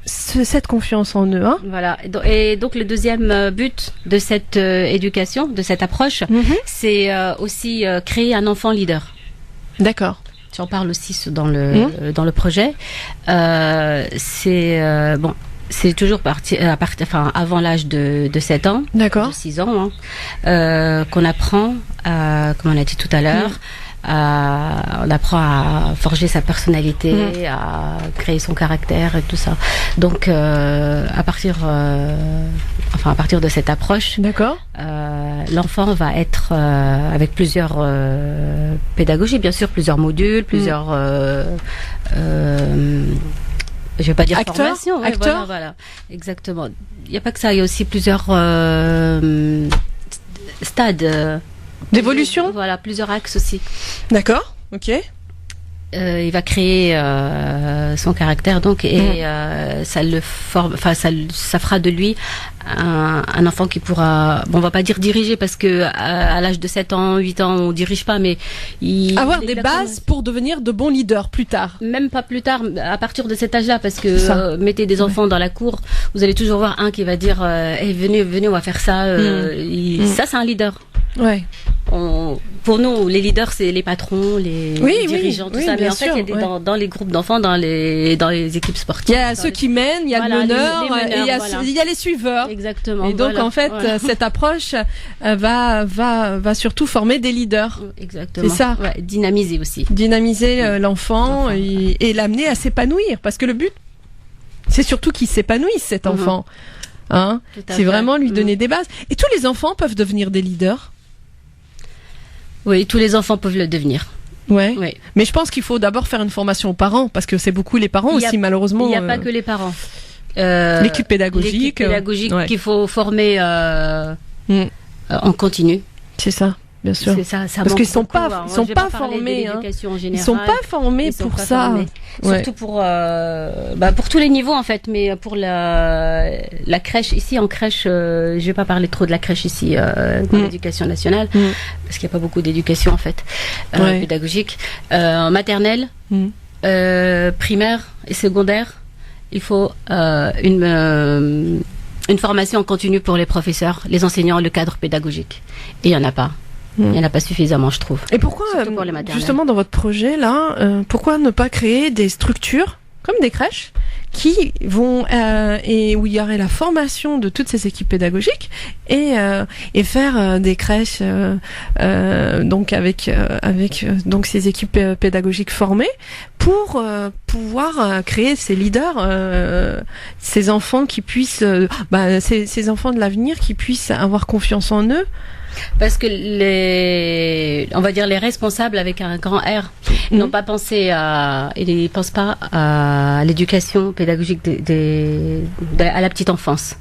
cette confiance en eux. Hein. Voilà. Et donc le deuxième but de cette éducation, de cette approche, c'est aussi créer un enfant leader. D'accord. J'en parle aussi dans le projet. C'est toujours avant l'âge de 7 ans, de 6 ans, qu'on apprend, comme on a dit tout à l'heure, on apprend à forger sa personnalité, à créer son caractère et tout ça. Donc, à partir de cette approche, l'enfant va être avec plusieurs pédagogies, bien sûr, plusieurs modules, plusieurs je vais pas dire formation. Voilà, exactement. Il n'y a pas que ça, il y a aussi plusieurs stades d'évolution. Voilà, plusieurs axes aussi. D'accord, ok. Il va créer son caractère donc et ça le forme, enfin ça fera de lui un enfant qui pourra, on va pas dire diriger parce que à l'âge de 7 ans, 8 ans, on dirige pas, mais avoir des bases pour devenir de bons leaders plus tard. Même pas plus tard, à partir de cet âge-là, parce que mettez des enfants dans la cour, vous allez toujours voir un qui va dire venez, on va faire ça. Ça, c'est un leader. Ouais. Pour nous, les leaders, c'est les patrons, les dirigeants, tout ça. Mais en fait, il y a dans les groupes d'enfants, dans les équipes sportives. Il y a ceux qui mènent, il y a le meneur, et il y a les suiveurs. Exactement. Et donc, en fait, cette approche va surtout former des leaders. Exactement. C'est ça. Ouais, dynamiser aussi. Dynamiser l'enfant et l'amener à s'épanouir. Parce que le but, c'est surtout qu'il s'épanouisse, cet enfant. Hein? C'est vraiment lui donner des bases. Et tous les enfants peuvent devenir des leaders. Oui, tous les enfants peuvent le devenir. Ouais. Mais je pense qu'il faut d'abord faire une formation aux parents, parce que c'est beaucoup les parents aussi, malheureusement. Il n'y a pas que les parents. L'équipe pédagogique. Qu'il faut former en continu. C'est ça. Bien sûr. C'est ça, parce qu'ils sont pas formés. Ils sont pas formés pour ça. Surtout pour tous les niveaux en fait, mais pour la crèche ici en crèche, je vais pas parler trop de la crèche ici dans l'éducation nationale parce qu'il y a pas beaucoup d'éducation en fait pédagogique. En maternelle, primaire et secondaire, il faut une formation en continu pour les professeurs, les enseignants, le cadre pédagogique. Et il y en a pas. Il n'y en a pas suffisamment, je trouve. Et pourquoi, justement, dans votre projet, là, pourquoi ne pas créer des structures, comme des crèches, qui vont, et où il y aurait la formation de toutes ces équipes pédagogiques, et faire des crèches, donc avec donc ces équipes pédagogiques formées, pour pouvoir créer ces leaders, ces enfants qui puissent, ces enfants de l'avenir qui puissent avoir confiance en eux. Parce que on va dire les responsables avec un grand R n'ont pas pensé ils pensent pas à l'éducation pédagogique à la petite enfance.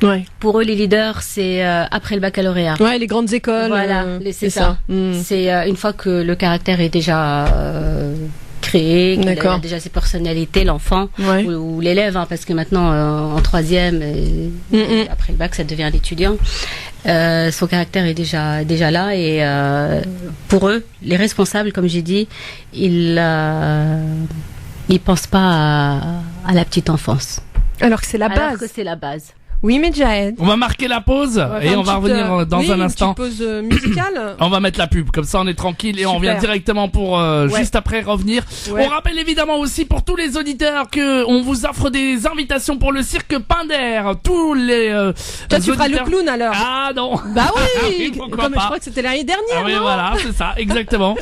Ouais. Pour eux, les leaders, c'est après le baccalauréat. Ouais, les grandes écoles. Voilà, c'est ça. C'est une fois que le caractère est déjà créé, qu'il a déjà ses personnalités, l'enfant ou l'élève, parce que maintenant en troisième, et après le bac, ça devient l'étudiant. Son caractère est déjà là et pour eux, les responsables, comme j'ai dit, ils pensent pas à la petite enfance. Alors que c'est la base. Alors que c'est la base. Oui, mais Jahed. On va marquer la pause et on va revenir dans un instant. Une petite pause musicale. On va mettre la pub, comme ça on est tranquille et on revient directement pour juste après revenir. On rappelle évidemment aussi pour tous les auditeurs que on vous offre des invitations pour le cirque Pinder. Tous les toi tu feras le clown alors. Ah non. Bah oui. Comme je crois que c'était l'année dernière. Oui, voilà, c'est ça, exactement.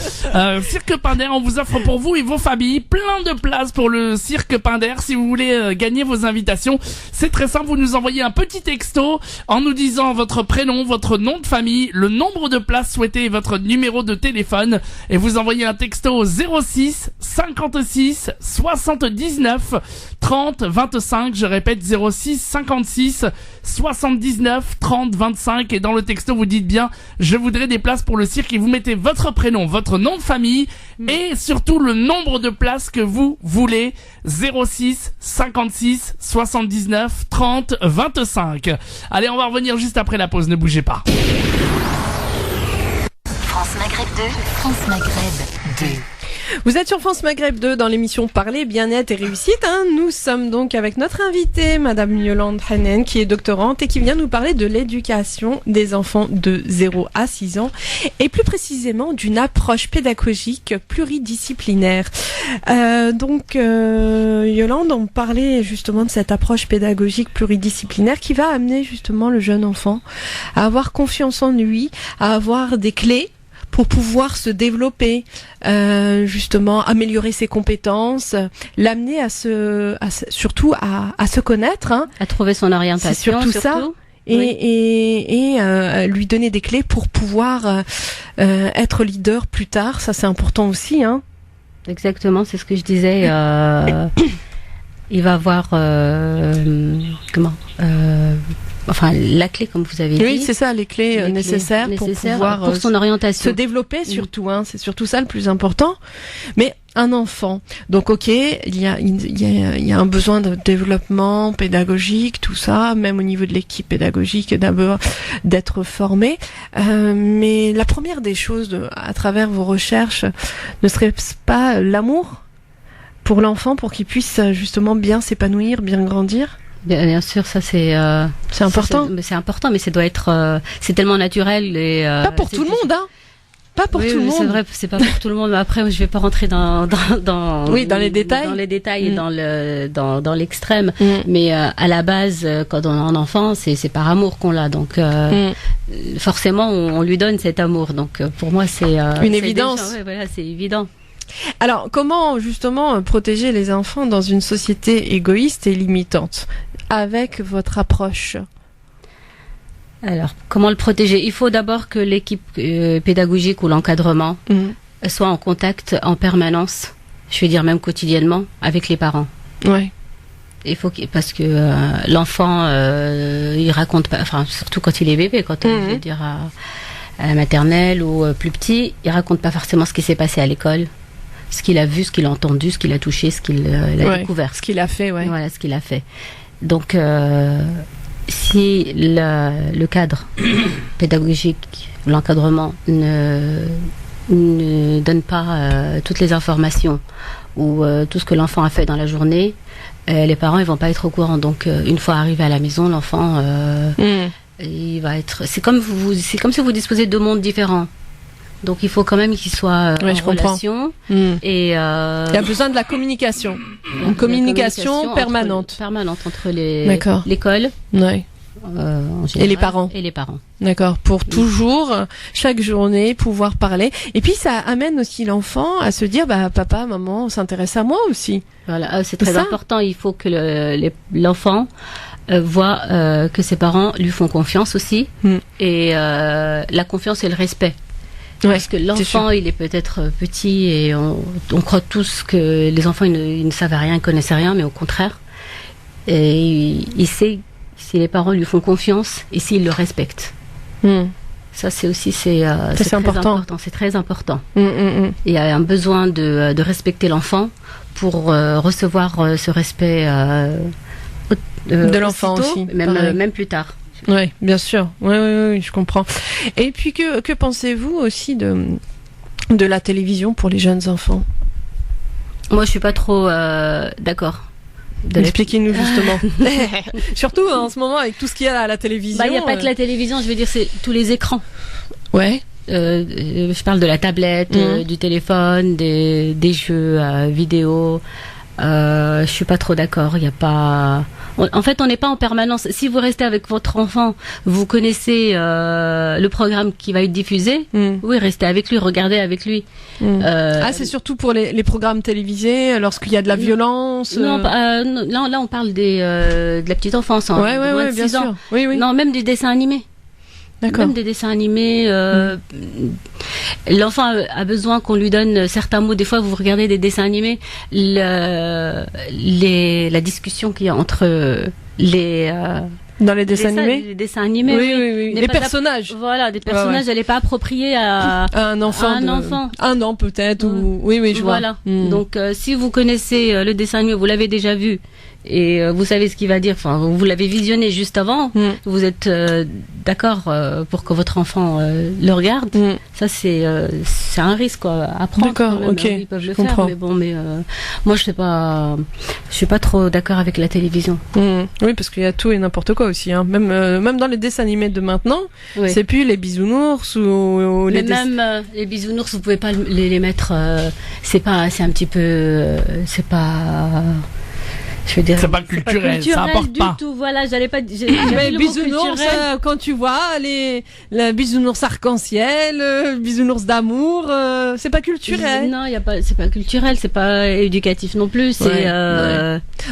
Cirque Pinder, on vous offre pour vous et vos familles plein de places pour le cirque Pinder. Si vous voulez gagner vos invitations, c'est très simple, vous nous envoyez un petit texto en nous disant votre prénom, votre nom de famille, le nombre de places souhaitées et votre numéro de téléphone et vous envoyez un texto au 06 56 79 30 25, je répète 06 56 79 30 25 et dans le texto vous dites bien je voudrais des places pour le cirque et vous mettez votre prénom, votre nom de famille et surtout le nombre de places que vous voulez. 06 56 79 30 25. Allez, on va revenir juste après la pause, ne bougez pas. France Maghreb 2, France Maghreb 2. Vous êtes sur France Maghreb 2 dans l'émission Parler, Bien-être et Réussite. Nous sommes donc avec notre invitée, Madame Yolande Hanen, qui est doctorante et qui vient nous parler de l'éducation des enfants de 0 à 6 ans et plus précisément d'une approche pédagogique pluridisciplinaire. Yolande, on parlait justement de cette approche pédagogique pluridisciplinaire qui va amener justement le jeune enfant à avoir confiance en lui, à avoir des clés pour pouvoir se développer, justement améliorer ses compétences, l'amener surtout à se connaître, à trouver son orientation, c'est surtout ça, et lui donner des clés pour pouvoir être leader plus tard. Ça, c'est important aussi, Exactement, c'est ce que je disais. Il va avoir la clé, comme vous avez dit. Oui, c'est ça, les clés nécessaires pour pouvoir pour son orientation, se développer surtout. C'est surtout ça le plus important. Mais un enfant, donc il y a un besoin de développement pédagogique, tout ça, même au niveau de l'équipe pédagogique, d'abord d'être formé. Mais la première des choses, à travers vos recherches, ne serait-ce pas l'amour pour l'enfant, pour qu'il puisse justement bien s'épanouir, bien grandir? Bien sûr, ça c'est important. C'est important, mais ça doit être c'est tellement naturel et pas pour tout le monde, Pas pour tout le monde. C'est vrai, c'est pas pour tout le monde. Mais après, je vais pas rentrer dans les détails. Dans les détails et dans l'extrême. Mais à la base, quand on est un enfant, c'est par amour qu'on l'a. Donc forcément, on lui donne cet amour. Donc pour moi, c'est une évidence. Voilà, c'est évident. Alors, comment justement protéger les enfants dans une société égoïste et limitante avec votre approche? Alors, comment le protéger? Il faut d'abord que l'équipe pédagogique ou l'encadrement soit en contact en permanence, je vais dire même quotidiennement, avec les parents. Ouais. Il faut parce que l'enfant, il raconte pas, enfin surtout quand il est bébé, quand je veux dire à la maternelle ou plus petit, il raconte pas forcément ce qui s'est passé à l'école. Ce qu'il a vu, ce qu'il a entendu, ce qu'il a touché, ce qu'il a découvert. Ce qu'il a fait, Voilà, ce qu'il a fait. Donc, si le cadre pédagogique, l'encadrement ne donne pas toutes les informations ou tout ce que l'enfant a fait dans la journée, les parents ils vont pas être au courant. Donc, une fois arrivé à la maison, l'enfant, il va être. C'est comme si vous disposez de deux mondes différents. Donc il faut quand même qu'il soit en relation. Et il y a besoin de la communication. Une communication permanente. Permanente entre l'école et les parents. D'accord. Pour toujours, chaque journée, pouvoir parler. Et puis ça amène aussi l'enfant à se dire, papa, maman, s'intéresse à moi aussi. Voilà, c'est très important. Il faut que l'enfant voit que ses parents lui font confiance aussi. Et la confiance et le respect. Parce que l'enfant, il est peut-être petit et on croit tous que les enfants, ils ne savent rien, ils ne connaissent rien, mais au contraire. Et il sait si les parents lui font confiance et s'ils le respectent. Ça, c'est aussi c'est important. C'est très important. Il y a un besoin de respecter l'enfant pour recevoir ce respect de l'enfant aussi, même plus tard. Oui, bien sûr. Oui, je comprends. Et puis que pensez-vous aussi de la télévision pour les jeunes enfants? Moi, je suis pas trop d'accord. Expliquez-nous justement. Surtout en ce moment avec tout ce qu'il y a à la télévision. Il n'y a pas que la télévision, je veux dire, c'est tous les écrans. Ouais. Je parle de la tablette, du téléphone, des jeux vidéo. Je suis pas trop d'accord. Il y a pas. En fait, on n'est pas en permanence. Si vous restez avec votre enfant, vous connaissez le programme qui va être diffusé. Oui, restez avec lui, regardez avec lui. C'est surtout pour les programmes télévisés, lorsqu'il y a de la violence. Non, là, on parle de la petite enfance. Ouais, bien sûr. Oui. Non, même des dessins animés. D'accord. Même des dessins animés. L'enfant a besoin qu'on lui donne certains mots. Des fois, vous regardez des dessins animés, la discussion qu'il y a entre Dans les dessins animés. Les dessins animés. Oui. Les personnages. Voilà, des personnages. Elle n'est pas appropriée à un enfant. Un an peut-être ou oui, je vois. Voilà. Donc si vous connaissez le dessin animé, vous l'avez déjà vu. Et vous savez ce qu'il va dire, enfin vous l'avez visionné juste avant, vous êtes d'accord pour que votre enfant le regarde. Ça c'est un risque quoi, à prendre. D'accord, ok. Ils peuvent le faire, mais bon, moi je suis pas trop d'accord avec la télévision. Oui, parce qu'il y a tout et n'importe quoi aussi, hein. Même dans les dessins animés de maintenant, c'est plus les bisounours ou les les bisounours, vous pouvez pas les mettre. C'est un petit peu, c'est pas. Je veux dire, c'est pas culturel, ça apporte du pas. Tout, voilà, j'allais pas. Mais bisounours, quand tu vois le bisounours arc-en-ciel, bisounours d'amour, c'est pas culturel. Non, c'est pas culturel, c'est pas éducatif non plus. C'est.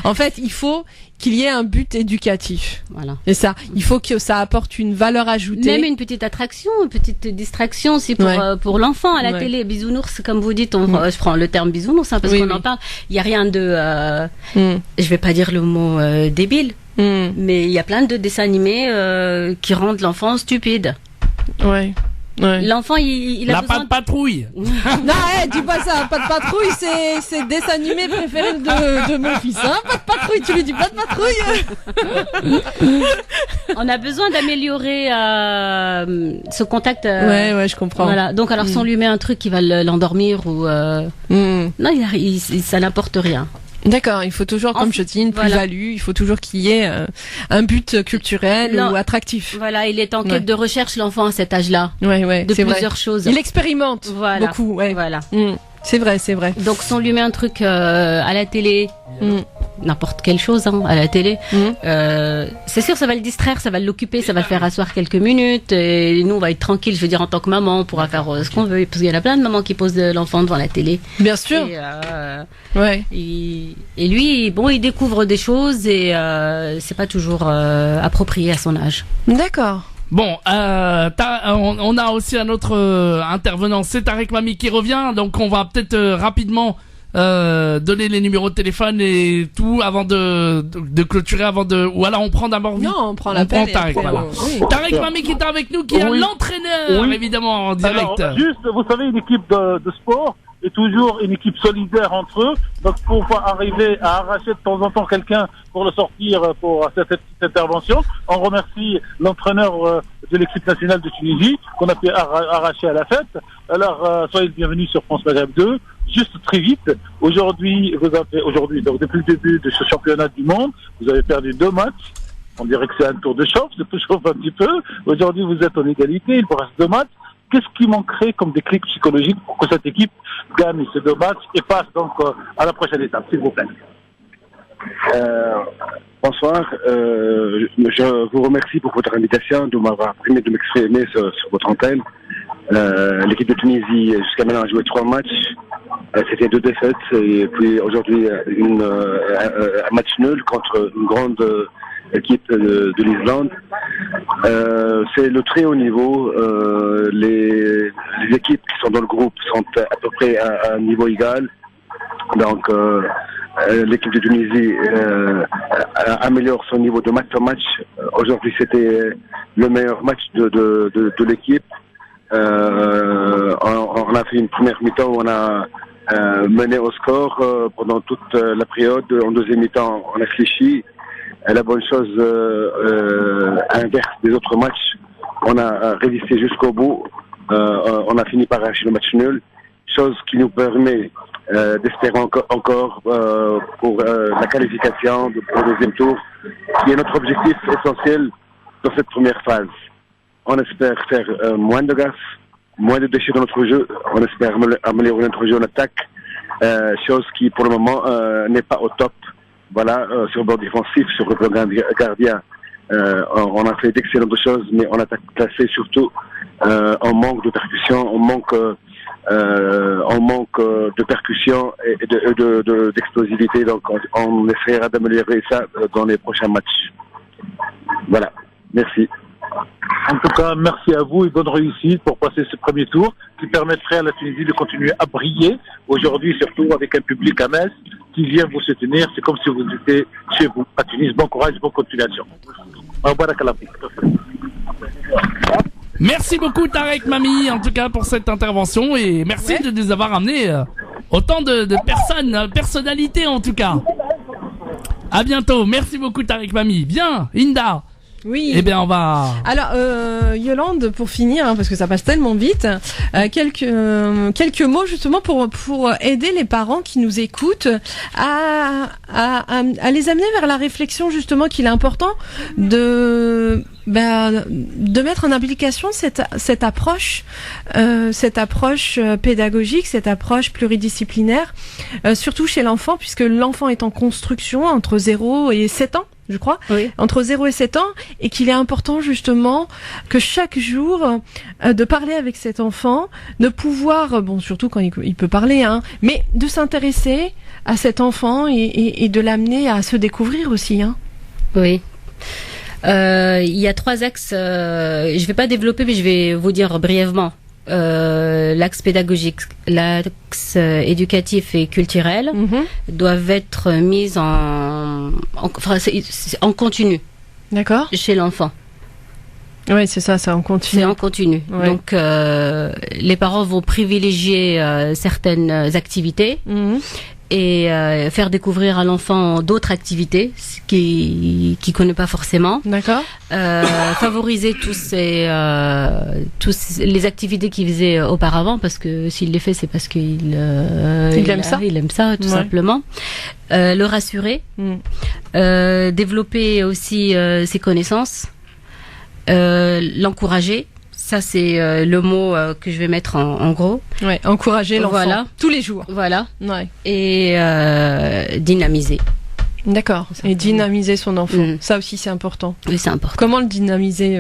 En fait, il faut qu'il y ait un but éducatif. Voilà. Et ça, il faut que ça apporte une valeur ajoutée. Même une petite attraction, une petite distraction aussi pour l'enfant à la télé. Bisounours, comme vous dites, je prends le terme bisounours parce qu'on en parle. Il y a rien de, je vais pas dire le mot débile, mais il y a plein de dessins animés qui rendent l'enfant stupide. Ouais. L'enfant, il a besoin de patrouille. Non, dis pas ça. Pas de patrouille, c'est le dessin animé préféré de mon fils. Hein, pas de patrouille, tu lui dis pas de patrouille. On a besoin d'améliorer ce contact. Ouais, je comprends. Voilà. Donc alors si on lui met un truc qui va l'endormir ou non, ça n'apporte rien. D'accord, il faut toujours, comme je dis, une plus-value, il faut toujours qu'il y ait un but culturel ou attractif. Voilà, il est en quête de recherche, l'enfant, à cet âge-là. Ouais, de plusieurs choses. Il expérimente beaucoup, Voilà. C'est vrai. Donc, si on lui met un truc à la télé, n'importe quelle chose à la télé, c'est sûr, ça va le distraire, ça va l'occuper, ça va le faire asseoir quelques minutes, et nous, on va être tranquille. Je veux dire, en tant que maman, on pourra faire ce qu'on veut, parce qu'il y en a plein de mamans qui posent l'enfant devant la télé. Bien sûr. Et lui, il découvre des choses et c'est pas toujours approprié à son âge. D'accord. Bon, on a aussi un autre intervenant, c'est Tarek Mami qui revient, donc on va peut-être rapidement donner les numéros de téléphone et tout avant de clôturer, ou alors on prend d'abord. Non, on prend l'appel. Tarek, voilà. Tarek Mami qui est avec nous, qui est l'entraîneur évidemment en direct. Alors, juste, vous savez, une équipe de sport est toujours une équipe solidaire entre eux. Donc, pour pas arriver à arracher de temps en temps quelqu'un pour le sortir pour cette petite intervention, on remercie l'entraîneur de l'équipe nationale de Tunisie qu'on a pu arracher à la fête. Alors, soyez le bienvenu sur France Maghreb 2. Juste très vite, aujourd'hui, donc depuis le début de ce championnat du monde, vous avez perdu 2 matchs. On dirait que c'est un tour de chauffe, c'est toujours un petit peu. Aujourd'hui, vous êtes en égalité, il vous reste 2 matchs. Qu'est-ce qui manquerait comme déclic psychologique pour que cette équipe gagne ces 2 matchs et passe donc à la prochaine étape, s'il vous plaît? Bonsoir, je vous remercie pour votre invitation, de m'avoir permis de m'exprimer sur votre antenne. L'équipe de Tunisie, jusqu'à maintenant, a joué 3 matchs. C'était 2 défaites et puis aujourd'hui un match nul contre une grande équipe de l'Islande. C'est le très haut niveau. Les équipes qui sont dans le groupe sont à peu près à un niveau égal. Donc l'équipe de Tunisie améliore son niveau de match en match. Aujourd'hui, c'était le meilleur match de l'équipe. On a fait une première mi-temps où on a mené au score pendant toute la période. En deuxième mi-temps, on a fléchi. La bonne chose, à l'inverse des autres matchs, on a résisté jusqu'au bout. On a fini par arracher le match nul, chose qui nous permet d'espérer encore pour la qualification pour le deuxième tour, qui est notre objectif essentiel dans cette première phase. On espère faire moins de gaffe, moins de déchets dans notre jeu. On espère améliorer notre jeu en attaque, chose qui pour le moment n'est pas au top. Voilà, sur le bord défensif, sur le plan gardien, on a fait d'excellentes choses, mais en attaque classée surtout, on manque de percussion, on manque de percussion et d'explosivité. Donc on essaiera d'améliorer ça dans les prochains matchs. Voilà, merci. En tout cas, merci à vous et bonne réussite pour passer ce premier tour qui permettrait à la Tunisie de continuer à briller. Aujourd'hui, surtout avec un public à Metz qui vient vous soutenir. C'est comme si vous étiez chez vous à Tunis. Bon courage, bonne continuation. Merci beaucoup Tarek Mami, en tout cas pour cette intervention, et merci de nous avoir amené autant de personnes, personnalités en tout cas. À bientôt, merci beaucoup Tarek Mami. Bien, Inda. Oui. Eh bien, on va... Alors, Yolande, pour finir, parce que ça passe tellement vite, quelques mots justement pour aider les parents qui nous écoutent à les amener vers la réflexion justement qu'il est important de mettre en application cette approche pédagogique, cette approche pluridisciplinaire, surtout chez l'enfant, puisque l'enfant est en construction entre 0 et 7 ans. Je crois, entre 0 et 7 ans, et qu'il est important justement que chaque jour de parler avec cet enfant, de pouvoir, surtout quand il peut parler, mais de s'intéresser à cet enfant et de l'amener à se découvrir aussi. Oui. Il y a 3 axes, je vais pas développer, mais je vais vous dire brièvement. L'axe pédagogique, l'axe éducatif et culturel doivent être mis en continu. D'accord. Chez l'enfant. Oui, c'est ça, en continu. C'est en continu. Ouais. Donc, les parents vont privilégier certaines activités et faire découvrir à l'enfant d'autres activités qui connaît pas forcément. D'accord. Favoriser tous les activités qu'il faisait auparavant, parce que s'il les fait, c'est parce qu'il aime ça tout simplement. Le rassurer, développer aussi ses connaissances, l'encourager. Ça, c'est le mot que je vais mettre en gros. Ouais, encourager l'enfant tous les jours. Voilà. Ouais. Et dynamiser. D'accord. Et dynamiser son enfant. Ça aussi, c'est important. Oui, c'est important. Comment le dynamiser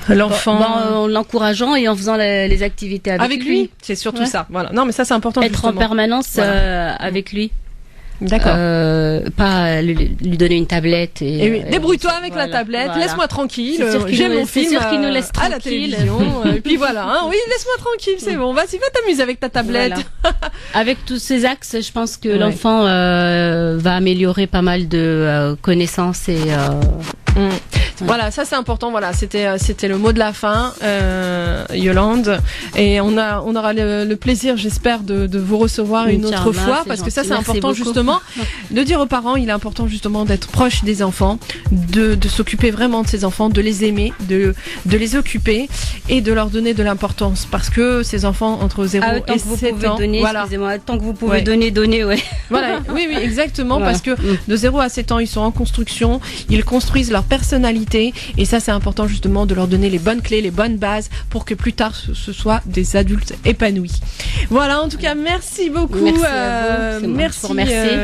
l'enfant en l'encourageant et en faisant les activités avec lui. C'est surtout ça. Voilà. Non, mais ça, c'est important. Être justement en permanence avec lui. D'accord. Pas lui donner une tablette et oui, débrouille-toi avec la tablette, laisse-moi tranquille, j'ai mon film sûr qu'il nous laisse à la télévision, et puis voilà, oui, laisse-moi tranquille, c'est bon, vas-y, va t'amuser avec ta tablette. Voilà. Avec tous ces axes, je pense que l'enfant va améliorer pas mal de connaissances et Voilà, ça c'est important. Voilà, c'était le mot de la fin, Yolande, et on aura le plaisir, j'espère, de vous recevoir une autre fois, parce que ça c'est important justement de dire aux parents. Il est important justement d'être proche des enfants, de s'occuper vraiment de ces enfants, de les aimer, de les occuper et de leur donner de l'importance, parce que ces enfants entre 0 et 7 ans, excusez-moi, tant que vous pouvez donner, ouais. Voilà, oui, exactement, parce que de 0 à 7 ans, ils sont en construction, ils construisent leur personnalité, et ça c'est important justement de leur donner les bonnes clés, les bonnes bases pour que plus tard ce soit des adultes épanouis. Voilà, en tout cas, merci beaucoup. Merci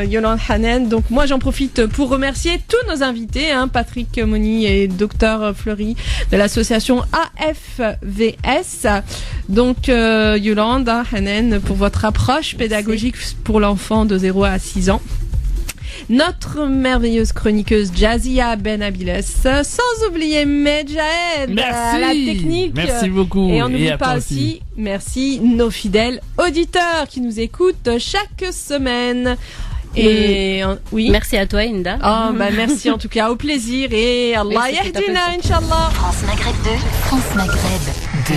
Yolande Hanen. Donc moi j'en profite pour remercier tous nos invités, Patrick Moni et Dr Fleury de l'association AFVS. Donc Yolande Hanen pour votre approche pédagogique pour l'enfant de 0 à 6 ans. Notre merveilleuse chroniqueuse Jazia Benabiles, sans oublier Medjahed à la technique. Merci beaucoup. Et on n'oublie pas aussi, merci nos fidèles auditeurs qui nous écoutent chaque semaine. Et oui. Merci à toi, Inda. Merci en tout cas, au plaisir, et Allah yahdina, Inch'Allah. France Maghreb 2, France Maghreb 2.